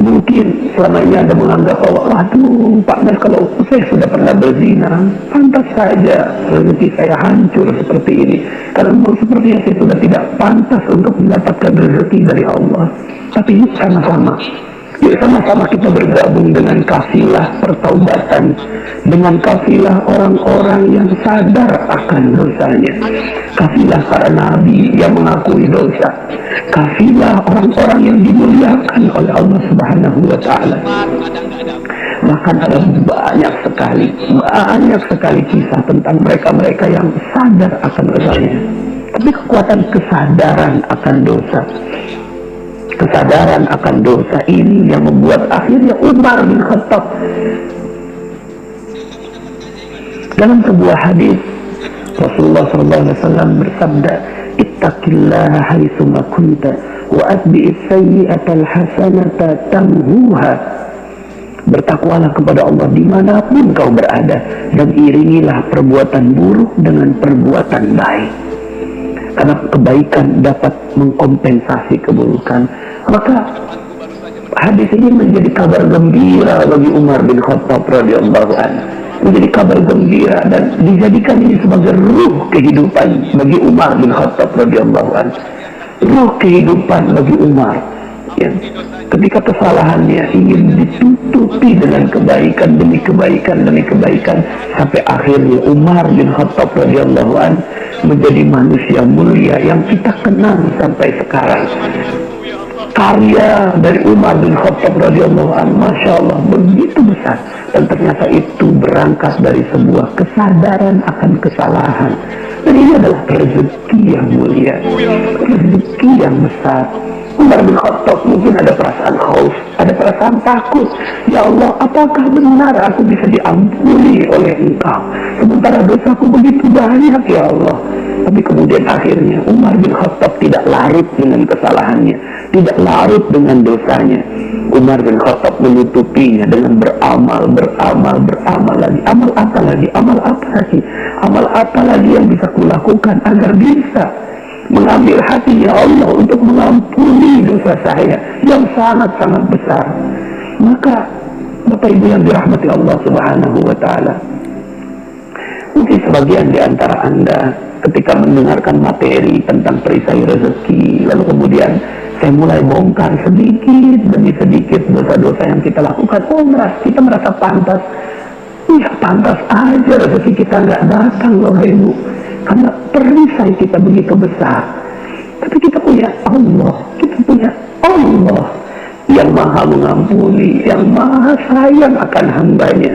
Mungkin selama ini Anda menganggap bahwa, waduh Pak Nas, kalau saya sudah pernah berzina, pantas saja rezeki saya hancur seperti ini. Karena sepertinya saya sudah tidak pantas untuk mendapatkan rezeki dari Allah. Tapi yuk sama-sama kita bergabung dengan kafilah pertaubatan, dengan kafilah orang-orang yang sadar akan dosanya, kafilah para nabi yang mengakui dosa, kafilah orang-orang yang dimuliakan oleh Allah subhanahu wa ta'ala. Bahkan ada banyak sekali kisah tentang mereka-mereka yang sadar akan dosanya. Tapi kekuatan kesadaran akan dosa, kesadaran akan dosa ini yang membuat akhirnya Umar bin Khattab dalam sebuah hadis Rasulullah SAW bersabda, ittaqillaha haitsuma kunta wa atbi'is sayyi'atal hasanata tamhuha. Bertakwalah kepada Allah dimanapun kau berada, dan iringilah perbuatan buruk dengan perbuatan baik, karena kebaikan dapat mengkompensasi keburukan. Maka hadis ini menjadi kabar gembira bagi Umar bin Khattab radhiyallahu anhu, menjadi kabar gembira dan dijadikan ini sebagai ruh kehidupan bagi Umar bin Khattab radhiyallahu anhu, ruh kehidupan bagi Umar. Ya, ketika kesalahannya ingin ditutupi dengan kebaikan demi kebaikan demi kebaikan, sampai akhirnya Umar bin Khattab radhiyallahu anhu menjadi manusia mulia yang kita kenang sampai sekarang. Karya dari Umar bin Khattab radhiyallahu anhu, masya Allah, begitu besar, dan ternyata itu berangkat dari sebuah kesadaran akan kesalahan. Dan ini adalah rezeki yang mulia, rezeki yang besar. Umar bin Khattab mungkin ada perasaan khauf, ada perasaan takut. Ya Allah, apakah benar aku bisa diampuni oleh Engkau? Sementara dosaku begitu banyak ya Allah. Tapi kemudian akhirnya Umar bin Khattab tidak larut dengan kesalahannya, tidak larut dengan dosanya. Umar bin Khattab menutupinya dengan beramal lagi. Amal apa lagi? Amal apa lagi yang bisa kulakukan agar bisa mengambil hatinya Allah untuk mengampuni dosa saya yang sangat-sangat besar. Maka Bapak Ibu yang dirahmati Allah Subhanahu wa Ta'ala, mungkin sebagian di antara Anda ketika mendengarkan materi tentang perisai rezeki, lalu kemudian saya mulai bongkar sedikit demi sedikit dosa-dosa yang kita lakukan. Kita merasa pantas. Ya pantas aja rezeki kita nggak datang Bapak Ibu, karena perisai kita begitu besar. Tapi kita punya Allah yang maha mengampuni, yang maha sayang akan hambanya,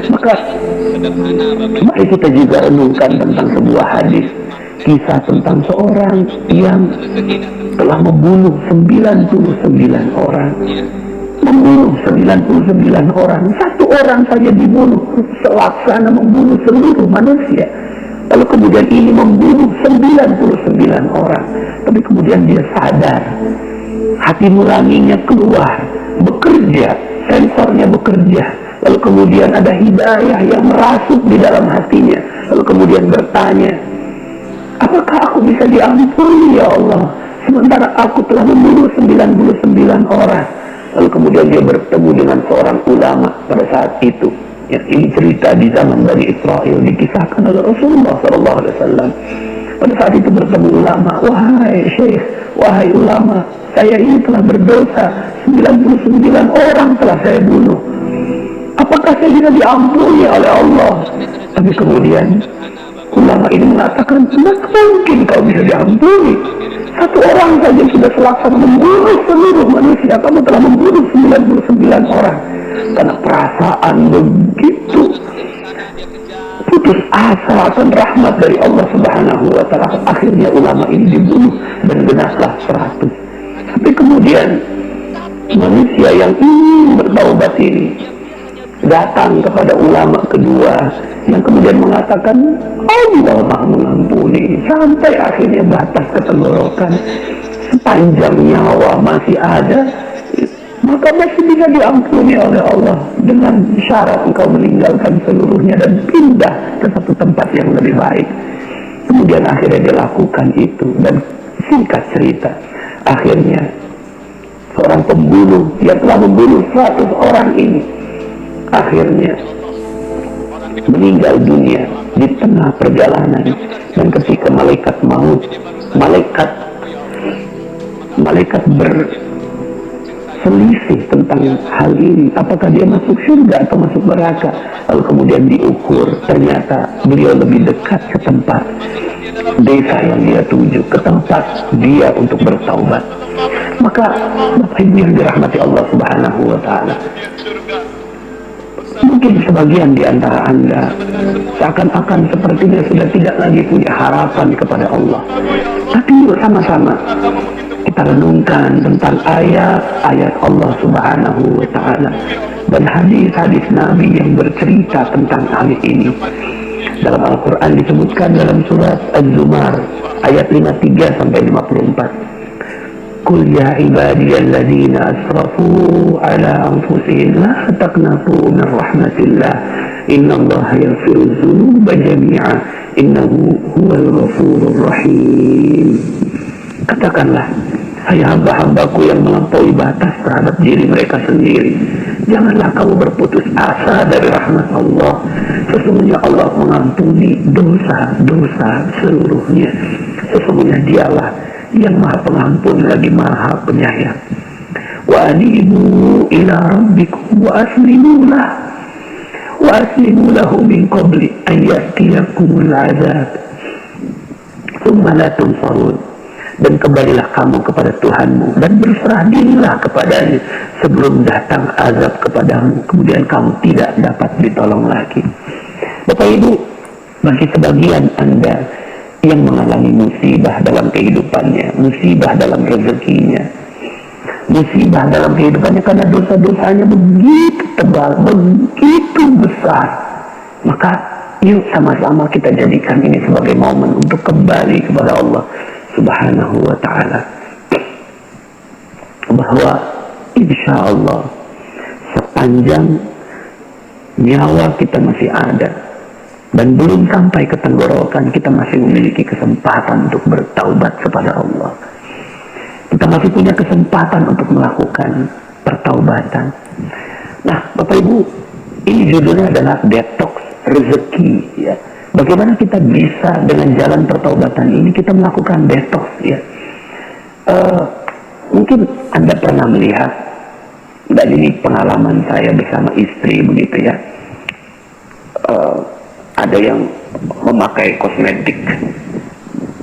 Maka mari kita juga renungkan tentang sebuah hadis, kisah tentang seorang yang telah membunuh 99 orang. Satu orang saja dibunuh, selaksana membunuh seluruh manusia. Lalu kemudian ini membunuh 99 orang. Tapi kemudian dia sadar, hati nuraninya keluar, bekerja, sensornya bekerja. Lalu kemudian ada hidayah yang merasuk di dalam hatinya. Lalu kemudian bertanya, apakah aku bisa diampuni ya Allah, sementara aku telah membunuh 99 orang. Lalu kemudian dia bertemu dengan seorang ulama pada saat itu. Ya, ini cerita di zaman Bani Israel, dikisahkan oleh Rasulullah SAW. Pada saat itu bertemu ulama, wahai syekh, wahai ulama, saya ini telah berdosa, 99 orang telah saya bunuh. Apakah saya bisa diampuni oleh Allah? Tapi kemudian ulama ini mengatakan, tidak mungkin kau bisa diampuni. Satu orang saja sudah selaksana membunuh seluruh manusia. Kamu telah membunuh 99 orang. Karena perasaan begitu putus asa akan rahmat dari Allah Subhanahu wa Ta'ala, akhirnya ulama ini dibunuh dan genaslah 100. Tapi kemudian manusia yang ingin bertaubat ini datang kepada ulama kedua yang kemudian mengatakan Allah maha mengampuni, sampai akhirnya batas ketenggorokan, sepanjang nyawa masih ada, maka masih bisa diampuni oleh Allah dengan syarat engkau meninggalkan seluruhnya dan pindah ke satu tempat yang lebih baik. Kemudian akhirnya dia lakukan itu, dan singkat cerita, akhirnya seorang pembunuh yang telah membunuh 100 orang ini akhirnya meninggal dunia di tengah perjalanan. Dan ketika malaikat maut, malaikat berselisih tentang hal ini, apakah dia masuk surga atau masuk neraka. Lalu kemudian diukur, ternyata beliau lebih dekat ke tempat desa yang dia tuju, ke tempat dia untuk bertaubat. Maka Bapak Ibu yang dirahmati Allah Subhanahu wa Ta'ala, mungkin sebagian di antara Anda seakan-akan sepertinya sudah tidak lagi punya harapan kepada Allah. Tapi yuk sama-sama kita renungkan tentang ayat-ayat Allah Subhanahu wa Ta'ala dan hadis-hadis Nabi yang bercerita tentang hal ini. Dalam Al-Quran disebutkan dalam surat Az-Zumar ayat 53 sampai 54. Qul ya ibadiyalladzina asrafu ala anfusihim la taqnatu min rahmatillah innallaha yaghfiru dzunuba jami'a innahu huwal ghafurur rahim. Katakanlah, hai hamba-hambaku yang melampaui batas terhadap diri mereka sendiri, janganlah kamu berputus asa dari rahmat Allah. Sesungguhnya Allah mengampuni dosa-dosa seluruhnya. Sesungguhnya dialah yang maha pengampun lagi maha penyayang. Wa anibu ila rabbikum wa aslimu lahu min qabli an ya'tiyakumul azab thumma la tunsarun. Dan kembalilah kamu kepada Tuhanmu dan berserah dirilah kepadanya sebelum datang azab kepadamu, kemudian kamu tidak dapat ditolong lagi. Bapak Ibu, bagi sebagian Anda yang mengalami musibah dalam kehidupannya, musibah dalam rezekinya, musibah dalam kehidupannya karena dosa-dosanya begitu tebal, begitu besar. Maka yuk sama-sama kita jadikan ini sebagai momen untuk kembali kepada Allah Subhanahu wa ta'ala, bahwa insya Allah sepanjang nyawa kita masih ada dan belum sampai ke tenggorokan, kita masih memiliki kesempatan untuk bertaubat kepada Allah. Kita masih punya kesempatan untuk melakukan pertaubatan. Nah, Bapak Ibu, ini judulnya adalah detox rezeki, ya. Bagaimana kita bisa dengan jalan pertaubatan ini kita melakukan detox, ya. Mungkin Anda pernah melihat, dan ini pengalaman saya bersama istri begitu, ya. Ada yang memakai kosmetik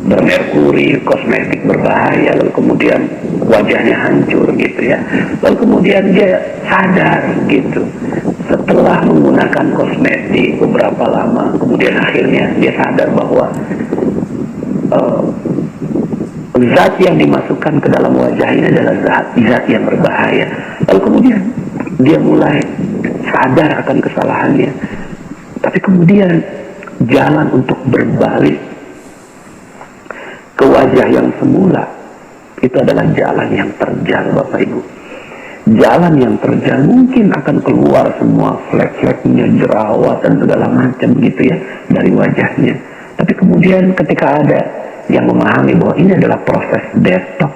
bermerkuri, kosmetik berbahaya, lalu kemudian wajahnya hancur gitu, ya. Lalu kemudian dia sadar gitu setelah menggunakan kosmetik beberapa lama, kemudian akhirnya dia sadar bahwa zat yang dimasukkan ke dalam wajahnya adalah zat yang berbahaya. Lalu kemudian dia mulai sadar akan kesalahannya, tapi kemudian jalan untuk berbalik ke wajah yang semula itu adalah jalan yang terjal, Bapak Ibu. Jalan yang terjal mungkin akan keluar semua flek-fleknya, jerawat dan segala macam gitu, ya, dari wajahnya. Tapi kemudian ketika ada yang memahami bahwa ini adalah proses detox,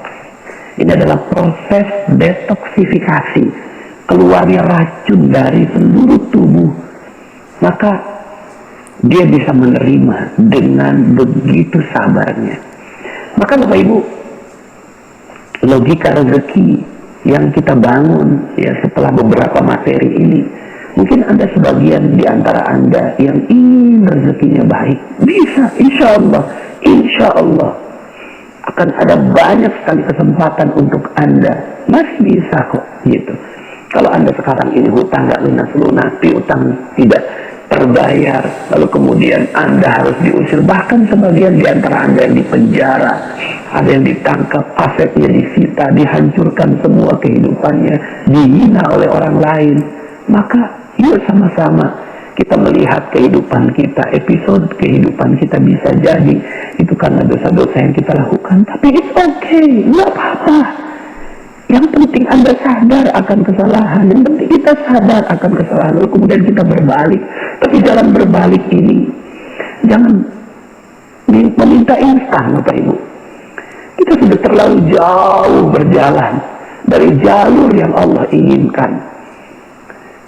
ini adalah proses detoksifikasi, keluarnya racun dari seluruh tubuh, maka dia bisa menerima dengan begitu sabarnya. Maka Bapak Ibu, logika rezeki yang kita bangun, ya, setelah beberapa materi ini, mungkin ada sebagian di antara Anda yang ingin rezekinya baik, bisa, insya Allah akan ada banyak sekali kesempatan untuk Anda, masih bisa kok gitu. Kalau Anda sekarang ini hutang nggak lunas-lunas, piutang tidak terbayar, lalu kemudian Anda harus diusir, bahkan sebagian di antara Anda yang dipenjara, ada yang ditangkap, asetnya disita, dihancurkan semua kehidupannya, dihina oleh orang lain. Maka yuk sama-sama kita melihat kehidupan kita, episode kehidupan kita bisa jadi itu karena dosa-dosa yang kita lakukan, tapi it's okay, nggak apa-apa. Yang penting Anda sadar akan kesalahan, yang penting kita sadar akan kesalahan, lalu kemudian kita berbalik. Tapi jalan berbalik ini jangan meminta instan, Bapak Ibu. Kita sudah terlalu jauh berjalan dari jalur yang Allah inginkan.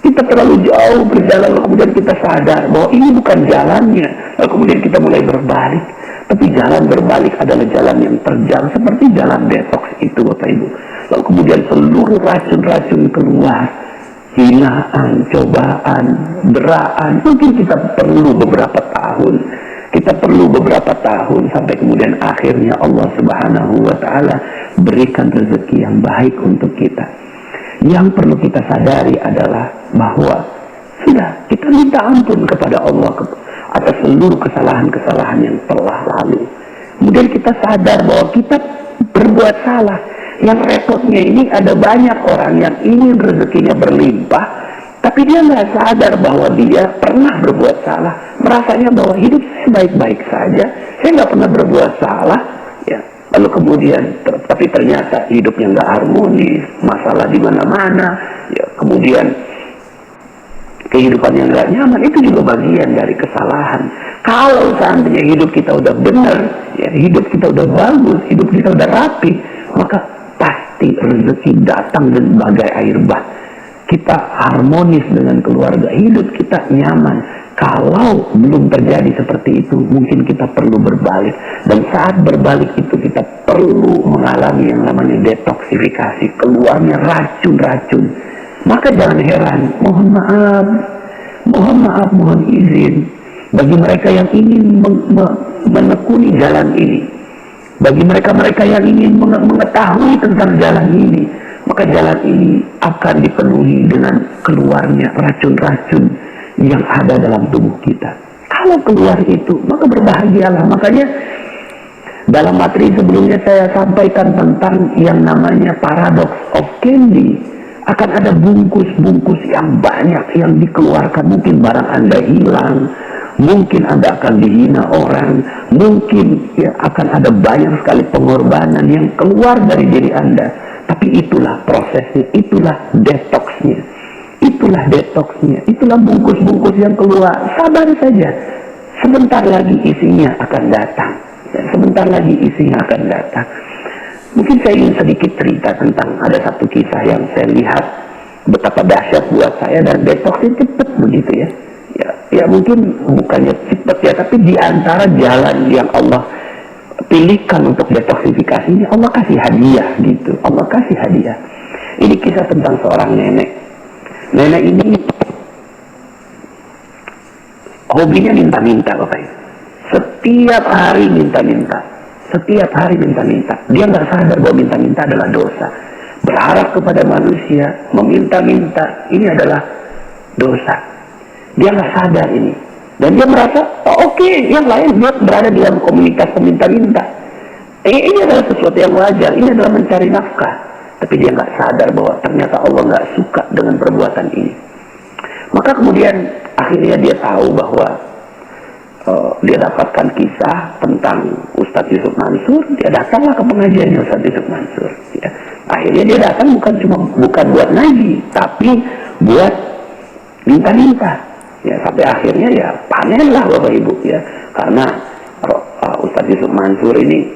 Kita terlalu jauh berjalan, lalu kemudian kita sadar bahwa ini bukan jalannya, lalu kemudian kita mulai berbalik. Tapi jalan berbalik adalah jalan yang terjal, seperti jalan detox itu, Bapak Ibu. Lalu kemudian seluruh racun-racun keluar, hinaan, cobaan, deraan. Mungkin kita perlu beberapa tahun, sampai kemudian akhirnya Allah Subhanahu wa ta'ala berikan rezeki yang baik untuk kita. Yang perlu kita sadari adalah bahwa sudah, kita minta ampun kepada Allah atas seluruh kesalahan-kesalahan yang telah lalu. Kemudian kita sadar bahwa kita berbuat salah. Yang repotnya ini ada banyak orang yang ingin rezekinya berlimpah, tapi dia nggak sadar bahwa dia pernah berbuat salah. Merasanya bahwa hidup saya baik-baik saja, saya nggak pernah berbuat salah, ya. Lalu kemudian, tapi ternyata hidupnya nggak harmonis, masalah di mana-mana, ya. Kemudian kehidupan yang nggak nyaman, itu juga bagian dari kesalahan. Kalau seandainya hidup kita udah benar, ya, hidup kita udah bagus, hidup kita udah rapi, maka pasti rezeki datang dan bagai air bah. Kita harmonis dengan keluarga, hidup kita nyaman. Kalau belum terjadi seperti itu, mungkin kita perlu berbalik. Dan saat berbalik itu kita perlu mengalami yang namanya detoksifikasi, keluarnya racun-racun. Maka jangan heran, mohon maaf, mohon izin bagi mereka yang ingin menekuni jalan ini. Bagi mereka-mereka yang ingin mengetahui tentang jalan ini, maka jalan ini akan dipenuhi dengan keluarnya racun-racun yang ada dalam tubuh kita. Kalau keluar itu, maka berbahagialah. Makanya Dalam materi sebelumnya saya sampaikan tentang yang namanya paradox of candy. Akan ada bungkus-bungkus yang banyak yang dikeluarkan. Mungkin barang Anda hilang, mungkin Anda akan dihina orang, mungkin ya akan ada banyak sekali pengorbanan yang keluar dari diri Anda. Tapi itulah prosesnya, itulah detoxnya, itulah bungkus-bungkus yang keluar. Sabar saja, sebentar lagi isinya akan datang. Sebentar lagi isinya akan datang. Mungkin saya ingin sedikit cerita tentang ada satu kisah yang saya lihat betapa dahsyat buat saya, dan detoxnya cepat begitu ya. Ya mungkin bukannya cepat ya, tapi di antara jalan yang Allah pilihkan untuk detoksifikasinya, Allah kasih hadiah gitu. Allah kasih hadiah. Ini kisah tentang seorang nenek. Nenek ini hobinya minta-minta, Bapak Ibu. Setiap hari minta-minta. Dia nggak sadar bahwa minta-minta adalah dosa. Berharap kepada manusia, meminta-minta, ini adalah dosa. Dia nggak sadar ini. Dan dia merasa, oke, yang lain dia berada di dalam komunitas peminta-minta. Ini adalah sesuatu yang wajar, ini adalah mencari nafkah. Tapi dia nggak sadar bahwa ternyata Allah nggak suka dengan perbuatan ini. Maka kemudian akhirnya dia tahu bahwa dia dapatkan kisah tentang Ustadz Yusuf Mansur. Dia datanglah ke pengajiannya Ustadz Yusuf Mansur ya. Akhirnya dia datang bukan buat ngaji, tapi buat minta-minta ya. Sampai akhirnya ya panenlah Bapak Ibu ya, karena Ustadz Yusuf Mansur ini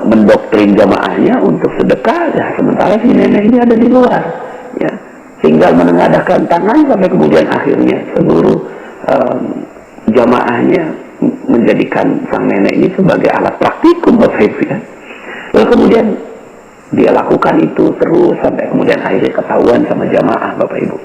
mendoktrin jamaahnya untuk sedekah ya, sementara si nenek ini ada di luar ya, tinggal menengadahkan tangan. Sampai kemudian akhirnya seluruh jamaahnya menjadikan sang nenek ini sebagai alat praktikum Bapak Ibu ya. Lalu kemudian dia lakukan itu terus sampai kemudian akhirnya ketahuan sama jamaah Bapak Ibu.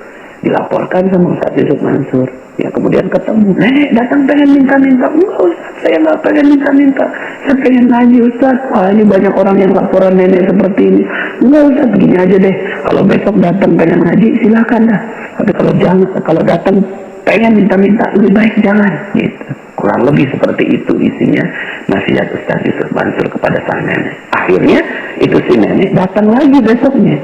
Dilaporkan sama Ustadz Yusuf Mansur ya, kemudian ketemu, nenek datang pengen minta-minta. Enggak Ustadz, saya nggak pengen minta-minta, saya pengen ngaji Ustadz. Wah, ini banyak orang yang laporan nenek seperti ini. Enggak Ustadz, gini aja deh, kalau besok datang pengen ngaji silakan dah, tapi kalau datang pengen minta-minta lebih baik jangan gitu. Kurang lebih seperti itu isinya nasihat Ustadz Yusuf Mansur kepada sang nenek. Akhirnya itu si nenek datang lagi besoknya,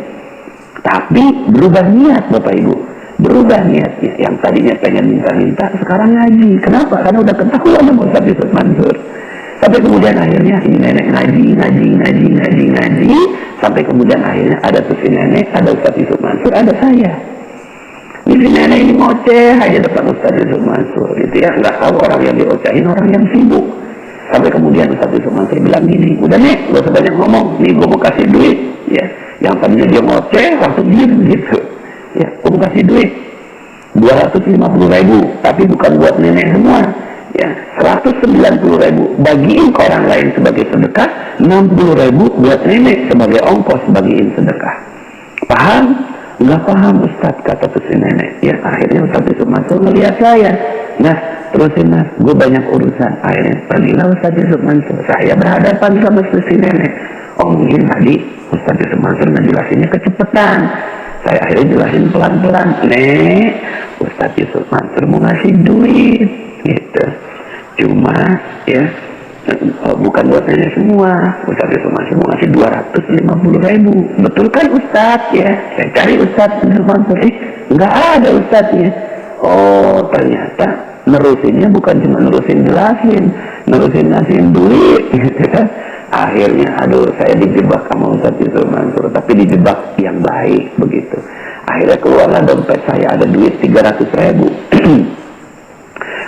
tapi berubah niat Bapak Ibu, berubah niatnya. Yang tadinya pengen minta-minta sekarang ngaji. Kenapa? Karena udah ketahuan sama Ustadz Yusuf Mansur. Sampai kemudian akhirnya ini nenek ngaji, sampai kemudian akhirnya ada tuh si nenek, ada Ustadz Yusuf Mansur, ada saya. Ini nenek ini ngoceh aja depan Ustadz Yusuf Mansur gitu ya, nggak tahu orang yang diocehin orang yang sibuk. Sampai kemudian Ustadz Yusuf Mansur bilang gini, udah nek, gak usah banyak ngomong, nih gue mau kasih duit ya. Yang tadinya dia ngoceh langsung diem gitu ya, gue mau kasih duit 250.000, tapi bukan buat nenek semua ya, 190.000 bagiin ke orang lain sebagai sedekah, 60.000 buat nenek sebagai ongkos bagiin sedekah. Paham? Nggak paham Ustadz, kata tuh si nenek ya. Akhirnya Ustadz Yusuf Mansur melihat saya, nah terusin mas, gue banyak urusan. Akhirnya pergilah Ustadz Yusuf Mansur, saya berhadapan sama si nenek. Oh mungkin tadi Ustadz Yusuf Mansur ngejelasinnya kecepatan, saya akhirnya jelasin pelan-pelan. Nek, Ustadz Yusuf Mansur mau ngasih duit gitu, cuma ya bukan buat nenek semua. Ustadz Yusuf Mansur mau ngasih 250.000. Betul kan Ustadz ya? Saya cari Ustadz Yusuf Mansur, nggak ada Ustadznya. Oh ternyata nerusinnya bukan cuma nerusin jelasin, nerusin ngasihin duit gitu kan. Akhirnya aduh, saya dijebak sama Ustadz Yusuf Mansur, tapi dijebak yang baik begitu. Akhirnya keluarlah dompet saya, ada duit 300.000.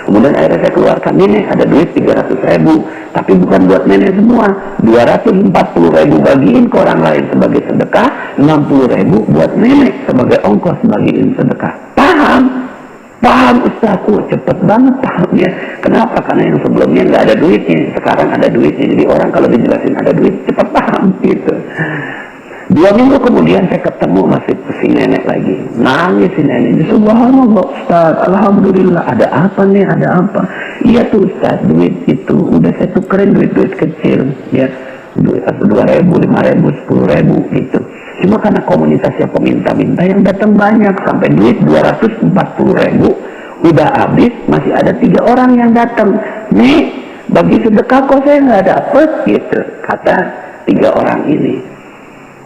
Kemudian akhirnya saya keluarkan, nenek ada duit 300.000, tapi bukan buat nenek semua, 240.000 bagiin ke orang lain sebagai sedekah, 60.000 buat nenek sebagai ongkos bagiin sedekah. Paham? Paham Ustaz, cepet banget pahamnya. Kenapa? Karena yang sebelumnya nggak ada duitnya, sekarang ada duitnya. Jadi orang kalau dijelasin ada duit, cepet paham gitu. 2 minggu kemudian saya ketemu masih si nenek lagi, nangis si nenek. Subhanallah Ustaz, alhamdulillah. Ada apa nih? Ada apa? Iya tuh Ustaz, duit itu udah saya tukerin duit-duit kecil ya, duit 2.000, 5.000, 10.000 gitu. Cuma karena komunitasnya peminta-minta yang datang banyak, sampai duit 240.000 udah habis, masih ada 3 orang yang datang. Nih bagi sedekah kok saya nggak dapet gitu, kata 3 orang ini.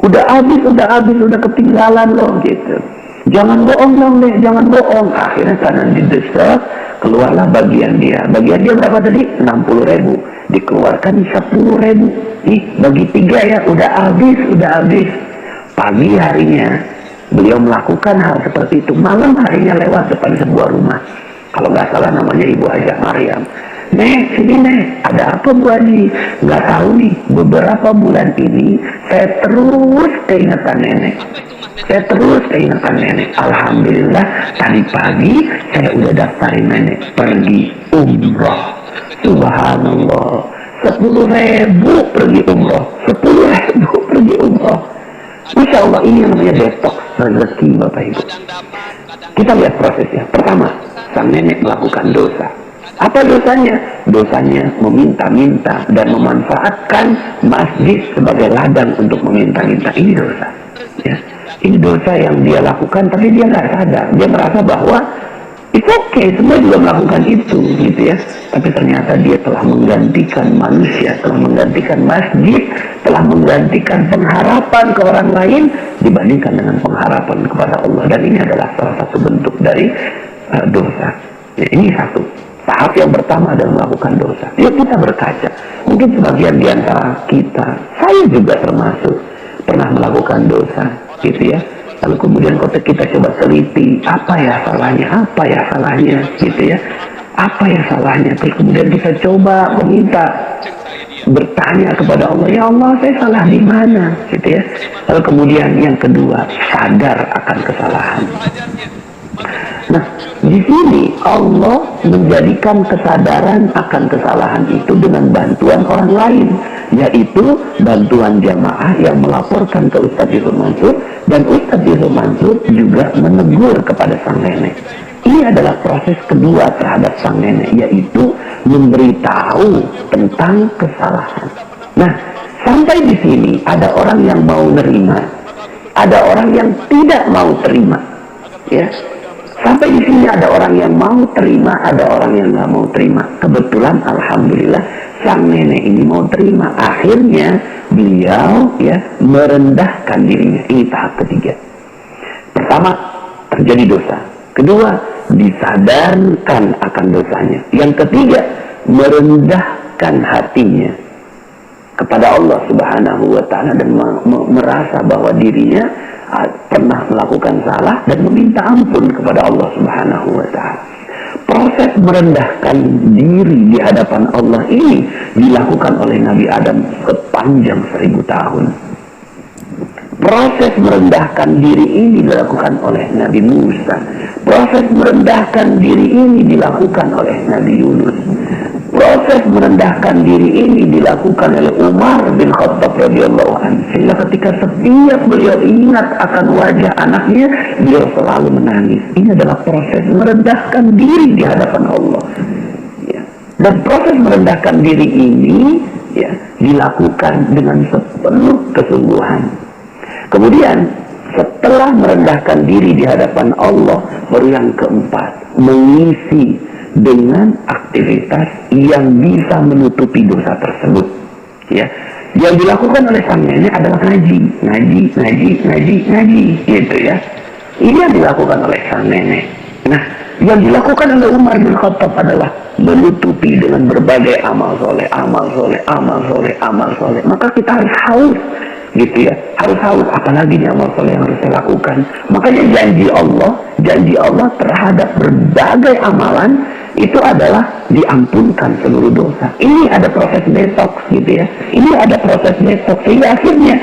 Udah habis, udah ketinggalan loh gitu. Jangan bohong dong deh, jangan bohong. Akhirnya karena didesak, keluarlah bagian dia. Bagian dia berapa tadi? 60.000. Dikeluarkan 10.000. Nih, bagi 3 ya, udah habis. Pagi harinya, beliau melakukan hal seperti itu. Malam harinya lewat depan sebuah rumah. Kalau nggak salah namanya Ibu Hajah Maryam. Nek, sini Nek, ada apa Bu Haji? Nggak tahu nih, beberapa bulan ini saya terus keingetan nenek. Alhamdulillah, tadi pagi saya udah daftarin nenek pergi umroh. Subhanallah, 10.000 pergi umroh. 10.000 pergi umroh. Masya Allah, ini yang namanya detox rezeki Bapak Ibu. Kita lihat prosesnya. Pertama, sang nenek melakukan dosa. Apa dosanya? Dosanya meminta-minta dan memanfaatkan masjid sebagai ladang untuk meminta-minta. Ini dosa. Ya. Ini dosa yang dia lakukan, tapi dia nggak sadar. Dia merasa bahwa it's okay, semua juga melakukan itu, gitu ya. Tapi ternyata dia telah menggantikan manusia, telah menggantikan masjid, telah menggantikan pengharapan ke orang lain dibandingkan dengan pengharapan kepada Allah. Dan ini adalah salah satu bentuk dari dosa. Ya, ini satu. Tahap yang pertama adalah melakukan dosa. Yuk kita berkaca. Mungkin sebagian di antara kita, saya juga termasuk, pernah melakukan dosa, gitu ya. Lalu kemudian kita coba teliti, apa ya salahnya, gitu ya. Apa ya salahnya? Terus kemudian kita coba meminta, bertanya kepada Allah, ya Allah saya salah di mana, gitu ya. Lalu kemudian yang kedua, sadar akan kesalahan. Nah, di sini Allah menjadikan kesadaran akan kesalahan itu dengan bantuan orang lain, yaitu bantuan jamaah yang melaporkan ke Ustadz Yusuf Mansur, dan Ustadz Yusuf Mansur juga menegur kepada sang nenek. Ini adalah proses kedua terhadap sang nenek, yaitu memberitahu tentang kesalahan. Nah, sampai di sini ada orang yang mau nerima, ada orang yang tidak mau terima, ya. Sampai di sini ada orang yang mau terima, ada orang yang nggak mau terima. Kebetulan, alhamdulillah, sang nenek ini mau terima. Akhirnya beliau ya merendahkan dirinya. Ini tahap ketiga. Pertama, terjadi dosa. Kedua, disadarkan akan dosanya. Yang ketiga, merendahkan hatinya kepada Allah Subhanahu wa Ta'ala dan merasa bahwa dirinya pernah melakukan salah dan meminta ampun kepada Allah Subhanahu wa Ta'ala. Proses merendahkan diri di hadapan Allah ini dilakukan oleh Nabi Adam sepanjang 1000 tahun. Proses merendahkan diri ini dilakukan oleh Nabi Musa. Proses merendahkan diri ini dilakukan oleh Nabi Yunus. Proses merendahkan diri ini dilakukan oleh Umar bin Khattab radhiyallahu anhu. Sehingga ketika setiap beliau ingat akan wajah anaknya, beliau selalu menangis. Ini adalah proses merendahkan diri di hadapan Allah. Ya. Dan proses merendahkan diri ini ya dilakukan dengan sepenuh kesungguhan. Kemudian setelah merendahkan diri di hadapan Allah, baru yang keempat, mengisi dengan aktivitas yang bisa menutupi dosa tersebut. Ya, yang dilakukan oleh sang nenek adalah ngaji, gitu ya. Ini yang dilakukan oleh sang nenek. Nah, yang dilakukan oleh Umar bin Khattab adalah menutupi dengan berbagai amal soleh. Maka kita harus haus, gitu ya, harus haus, apalagi nih amal soleh yang harus saya lakukan. Makanya janji Allah terhadap berbagai amalan itu adalah diampunkan seluruh dosa. Ini ada proses detox, gitu ya. Ini ada proses detox, sehingga akhirnya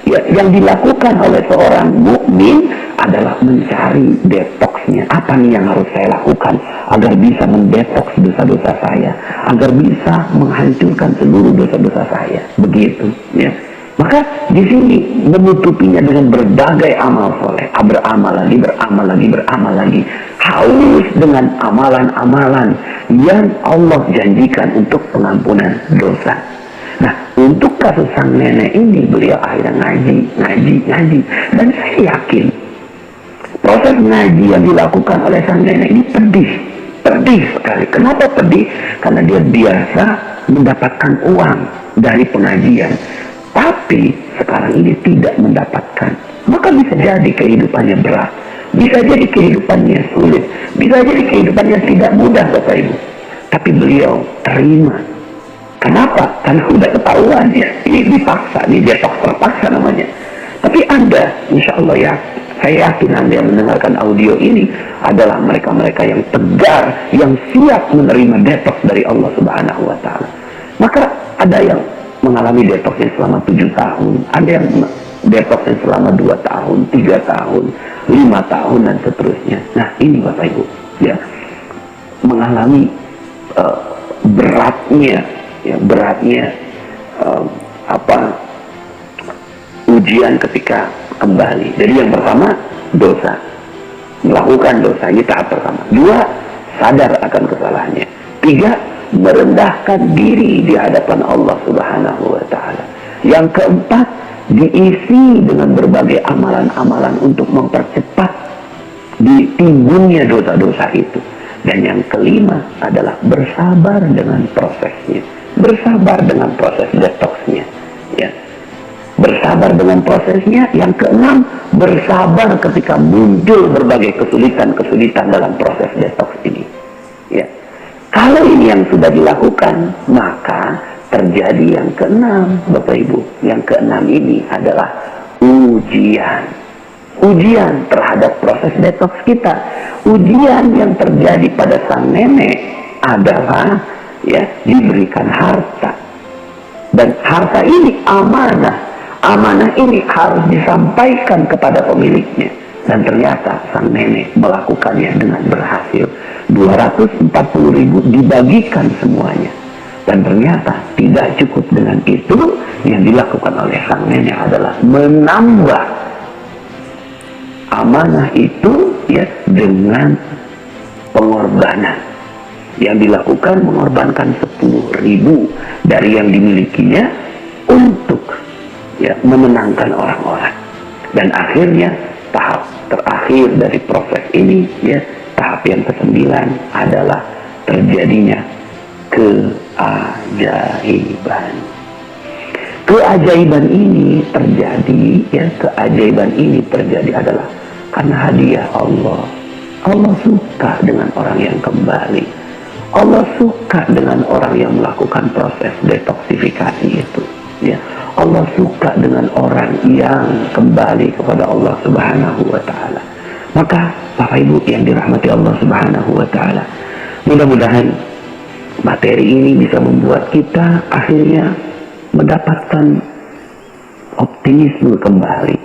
ya, yang dilakukan oleh seorang mukmin adalah mencari detoxnya. Apa nih yang harus saya lakukan agar bisa mendetox dosa-dosa saya, agar bisa menghancurkan seluruh dosa-dosa saya. Begitu, ya. Maka di sini menutupinya dengan berbagai amal soleh, beramal lagi, haus dengan amalan-amalan yang Allah janjikan untuk pengampunan dosa. Nah, untuk kasus sang nenek ini, beliau akhirnya ngaji, dan saya yakin proses ngaji yang dilakukan oleh sang nenek ini pedih sekali. Kenapa pedih? Karena dia biasa mendapatkan uang dari pengajian, tapi sekarang ini tidak mendapatkan, maka bisa jadi kehidupannya berat, bisa jadi kehidupannya sulit, bisa jadi kehidupannya tidak mudah Bapak Ibu. Tapi beliau terima. Kenapa? Karena sudah ketahuan ya, ini dipaksa, ini detox terpaksa namanya. Tapi Anda, insya Allah ya, saya yakin Anda yang mendengarkan audio ini adalah mereka-mereka yang tegar, yang siap menerima detox dari Allah Subhanahu wa Ta'ala. Maka ada yang mengalami detoxnya selama 7 tahun, ada yang detoxnya selama 2 tahun, 3 tahun, 5 tahun, dan seterusnya. Nah, ini Bapak Ibu, ya, mengalami beratnya ujian ketika kembali. Jadi yang pertama, dosa, melakukan dosa, ini tahap pertama. 2, sadar akan kesalahannya. 3, merendahkan diri di hadapan Allah Subhanahu wa Ta'ala. Yang keempat, diisi dengan berbagai amalan-amalan untuk mempercepat ditimbunnya dosa-dosa itu. Dan yang kelima adalah bersabar dengan prosesnya, bersabar dengan proses detoxnya, ya. Bersabar dengan prosesnya. Yang keenam, bersabar ketika muncul berbagai kesulitan-kesulitan dalam proses detox ini, ya. Kalau ini yang sudah dilakukan, maka terjadi yang keenam, Bapak Ibu. Yang keenam ini adalah ujian. Ujian terhadap proses detox kita. Ujian yang terjadi pada sang nenek adalah, ya, diberikan harta. Dan harta ini amanah. Amanah ini harus disampaikan kepada pemiliknya. Dan ternyata sang nenek melakukannya dengan berhasil. 240.000 dibagikan semuanya. Dan ternyata tidak cukup dengan itu. Yang dilakukan oleh sang nenek adalah menambah amanah itu, ya, dengan pengorbanan. Yang dilakukan mengorbankan 10.000 dari yang dimilikinya untuk, ya, memenangkan orang-orang. Dan akhirnya tahap terakhir dari proses ini, ya, tahap yang ke-9 adalah terjadinya keajaiban. Keajaiban ini terjadi, ya, keajaiban ini terjadi adalah karena hadiah Allah. Allah suka dengan orang yang kembali. Allah suka dengan orang yang melakukan proses detoksifikasi itu, ya. Allah suka dengan orang yang kembali kepada Allah Subhanahu wa Ta'ala. Maka Bapak Ibu yang dirahmati Allah Subhanahu wa Ta'ala, mudah-mudahan materi ini bisa membuat kita akhirnya mendapatkan optimisme kembali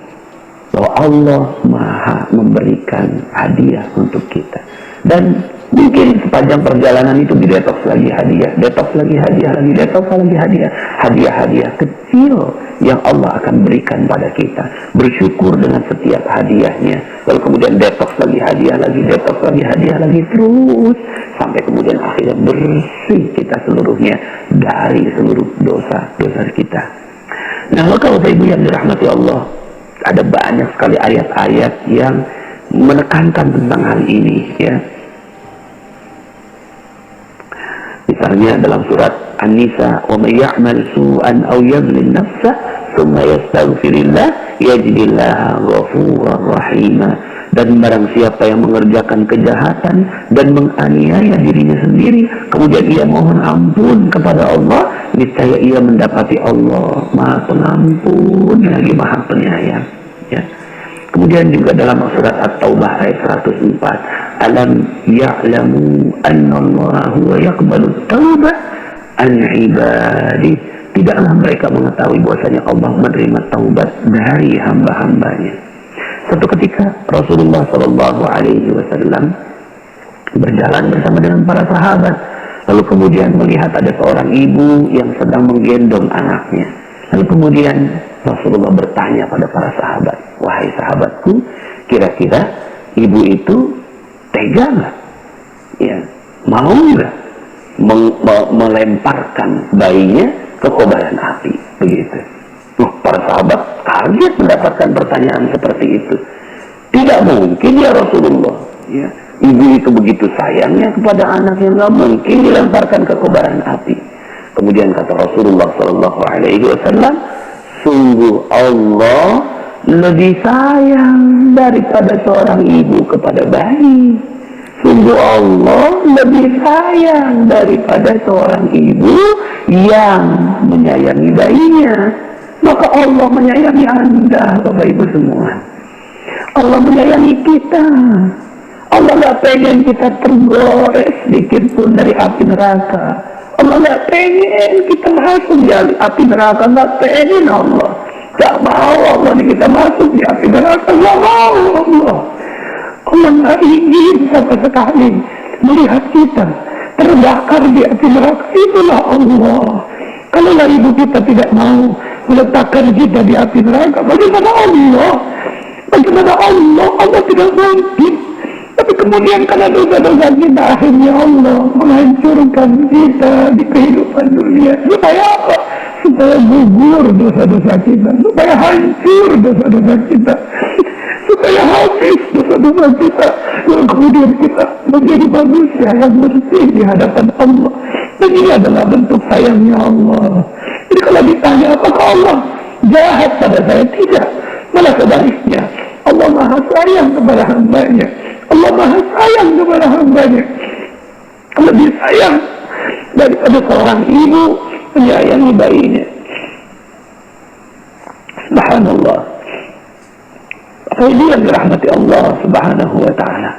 bahwa Allah Maha memberikan hadiah untuk kita. Dan mungkin sepanjang perjalanan itu didetoks lagi hadiah, detoks lagi hadiah, lagi detoks lagi hadiah, hadiah-hadiah kecil yang Allah akan berikan pada kita. Bersyukur dengan setiap hadiahnya, lalu kemudian detoks lagi hadiah lagi, detoks lagi hadiah lagi, terus sampai kemudian akhirnya bersih kita seluruhnya dari seluruh dosa-dosa kita. Nah, kalau Bapak Ibu yang dirahmati Allah, ada banyak sekali ayat-ayat yang menekankan tentang hal ini, ya. Misalnya dalam surat An-Nisa, "Wa may ya'mal su'an aw yadhlim nafsahu tsumma yastaghfirillah yajidillaha ghafurar rahima." Dan barang siapa yang mengerjakan kejahatan dan menganiaya dirinya sendiri, kemudian ia mohon ampun kepada Allah, niscaya ia mendapati Allah Maha Pengampun lagi Maha Penyayang, ya. Kemudian juga dalam surat At-Taubah ayat 104, "Alam ya'lamu annallaha huwa yaqbalu taubat an ibadi." Tidaklah mereka mengetahui bahwasanya Allah menerima taubat dari hamba-hambanya. Suatu ketika Rasulullah Shallallahu Alaihi Wasallam berjalan bersama dengan para sahabat, lalu kemudian melihat ada seorang ibu yang sedang menggendong anaknya. Lalu kemudian Rasulullah bertanya pada para sahabat, "Wahai sahabatku, kira-kira ibu itu tega nggak? Ya, mau nggak melemparkan bayinya ke kobaran api?" Begitu. Para sahabat kaget mendapatkan pertanyaan seperti itu. Tidak mungkin ya Rasulullah, ya. Ibu itu begitu sayangnya kepada anaknya, nggak mungkin dilemparkan ke kobaran api. Kemudian kata Rasulullah sallallahu alaihi wasallam, sungguh Allah lebih sayang daripada seorang ibu kepada bayi. Sungguh Allah lebih sayang daripada seorang ibu yang menyayangi bayinya. Maka Allah menyayangi Anda, Bapak Ibu semua. Allah menyayangi kita. Allah gak pengen kita tergores sedikit pun dari api neraka. Allah gak pengen kita masuk di api neraka. Gak pengen Allah. Gak mau Allah kita masuk di api neraka. Gak mau Allah. Allah gak ingin sama sekali melihat kita terbakar di api neraka. Itulah Allah. Kalau ibu kita tidak mau meletakkan kita di api neraka, bagaimana Allah? Bagaimana Allah? Allah tidak mungkin. Tapi kemudian karena dosa-dosa kita, akhirnya Allah menghancurkan kita di kehidupan dunia. Supaya apa? Supaya gugur dosa-dosa kita, supaya hancur dosa-dosa kita, supaya habis dosa-dosa kita, dan kemudian kita menjadi manusia yang bersih di hadapan Allah. Dan ini adalah bentuk sayangnya Allah. Jadi kalau ditanya apakah Allah jahat pada saya? Tidak, malah sebaliknya. Allah maha sayang kepada hambanya. Allah maha sayang kepada hambanya. Lebih sayang daripada seorang ibu menyayangi bayinya. Subhanallah. Apa ini yang dirahmati Allah subhanahu wa ta'ala.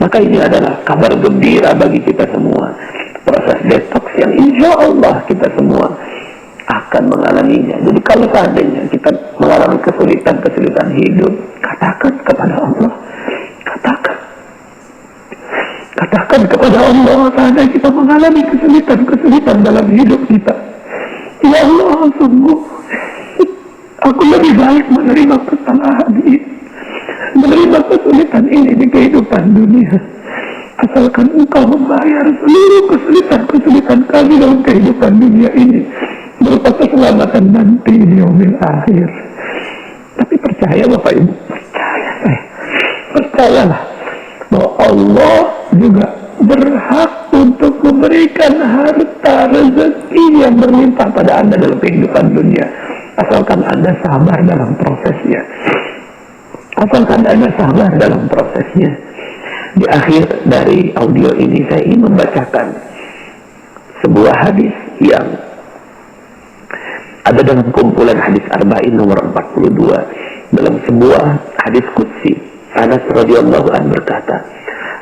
Maka ini adalah kabar gembira bagi kita semua. Proses detox yang insya Allah kita semua akan mengalaminya. Jadi kalau seandainya kita mengalami kesulitan-kesulitan hidup, katakan kepada Allah. Katakan kepada Allah, seandainya kita mengalami kesulitan-kesulitan dalam hidup kita. Ya Allah, sungguh aku lebih baik menerima kesalahan ini, menerima kesulitan ini di kehidupan dunia, asalkan Engkau membayar seluruh kesulitan-kesulitan kami dalam kehidupan dunia ini berupa keselamatan nanti di yaumil akhir. Tapi percaya Bapak Ibu, percayalah bahwa Allah juga berhak untuk memberikan harta rezeki yang berlimpah pada Anda dalam kehidupan dunia, asalkan Anda sabar dalam prosesnya. Asalkan Anda sabar dalam prosesnya. Di akhir dari audio ini saya ingin membacakan sebuah hadis yang ada dalam kumpulan hadis Arba'in nomor 42. Dalam sebuah hadis qudsi, Anas radhiyallahu anhu berkata,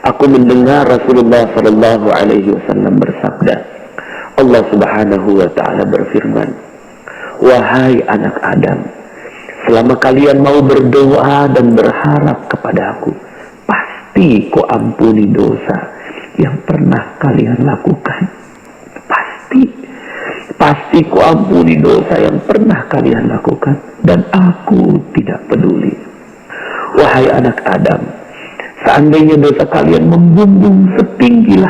aku mendengar Rasulullah sallallahu alaihi wasallam bersabda, Allah subhanahu wa ta'ala berfirman, wahai anak Adam, selama kalian mau berdoa dan berharap kepada aku, pasti ku ampuni dosa yang pernah kalian lakukan. Pasti ku ampuni dosa yang pernah kalian lakukan, dan aku tidak peduli. Wahai anak Adam, seandainya dosa kalian membumbung setinggi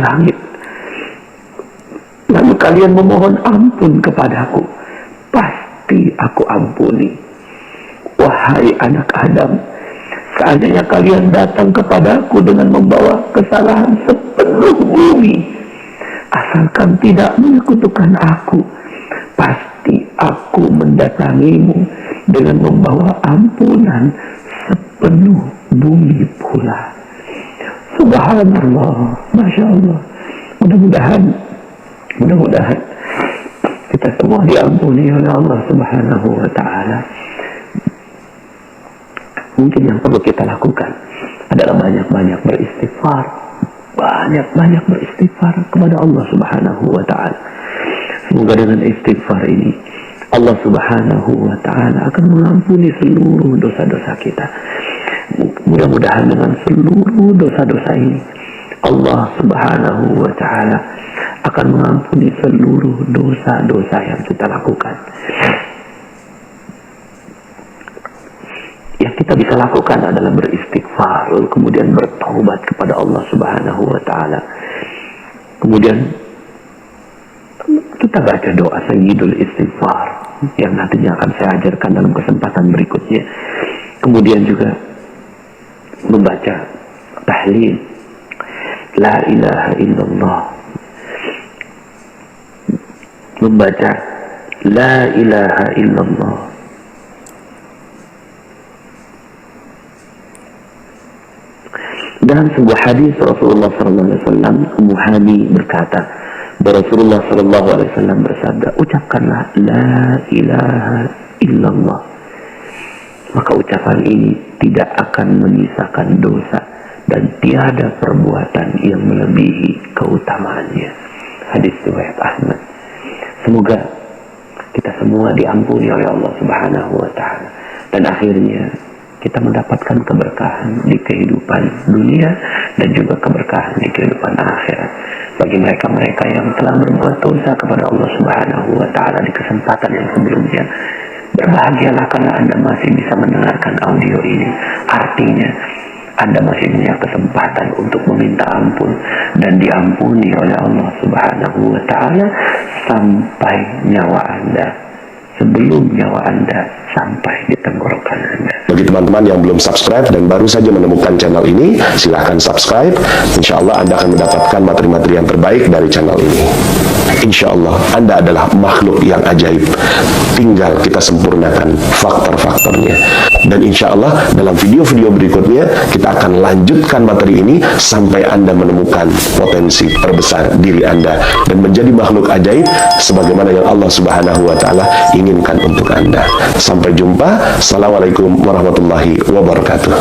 langit, lalu kalian memohon ampun kepadaku, pasti aku ampuni. Wahai anak Adam, seandainya kalian datang kepadaku dengan membawa kesalahan sepenuh bumi, asalkan tidak menyekutukan aku, pasti aku mendatangimu dengan membawa ampunan sepenuh bumi pula. Subhanallah, Masya Allah. Mudah-mudahan kita semua diampuni oleh Allah Subhanahu wa ta'ala. Mungkin yang perlu kita lakukan adalah banyak-banyak beristighfar. Banyak-banyak beristighfar kepada Allah Subhanahu wa ta'ala. Semoga dengan istighfar ini Allah Subhanahu wa ta'ala akan mengampuni seluruh dosa-dosa kita. Mudah-mudahan dengan seluruh dosa-dosa ini Allah Subhanahu wa ta'ala akan mengampuni seluruh dosa-dosa yang kita lakukan. Yang kita bisa lakukan adalah beristighfar, lalu kemudian bertaubat kepada Allah Subhanahu wa ta'ala. Kemudian kita baca doa Sayyidul Istighfar yang nantinya akan saya ajarkan dalam kesempatan berikutnya. Kemudian juga membaca tahlil La ilaha illallah membaca La ilaha illallah. Dalam sebuah hadis Rasulullah SAW, Ummu Hani berkata, Rasulullah SAW bersabda, ucapkanlah La ilaha illallah, maka ucapan ini tidak akan menyisakan dosa dan tiada perbuatan yang melebihi keutamaannya. Hadis riwayat Ahmad. Semoga kita semua diampuni oleh Allah Subhanahu wa Ta'ala, dan akhirnya kita mendapatkan keberkahan di kehidupan dunia dan juga keberkahan di kehidupan akhirat. Bagi mereka-mereka yang telah berbuat dosa kepada Allah Subhanahu wa Ta'ala di kesempatan yang sebelumnya, berbahagialah karena Anda masih bisa mendengarkan audio ini. Artinya Anda masih punya kesempatan untuk meminta ampun dan diampuni oleh Allah Subhanahu wa Ta'ala sampai nyawa Anda, sebelum nyawa Anda sampai di tenggorokan Anda. Bagi teman-teman yang belum subscribe dan baru saja menemukan channel ini, silahkan subscribe. Insya Allah Anda akan mendapatkan materi-materi yang terbaik dari channel ini. Insya Allah Anda adalah makhluk yang ajaib. Tinggal kita sempurnakan faktor-faktornya. Dan insya Allah dalam video-video berikutnya kita akan lanjutkan materi ini sampai Anda menemukan potensi terbesar diri Anda dan menjadi makhluk ajaib sebagaimana yang Allah Subhanahu wa Ta'ala inginkan untuk Anda. Sampai jumpa. Assalamualaikum warahmatullahi wabarakatuh.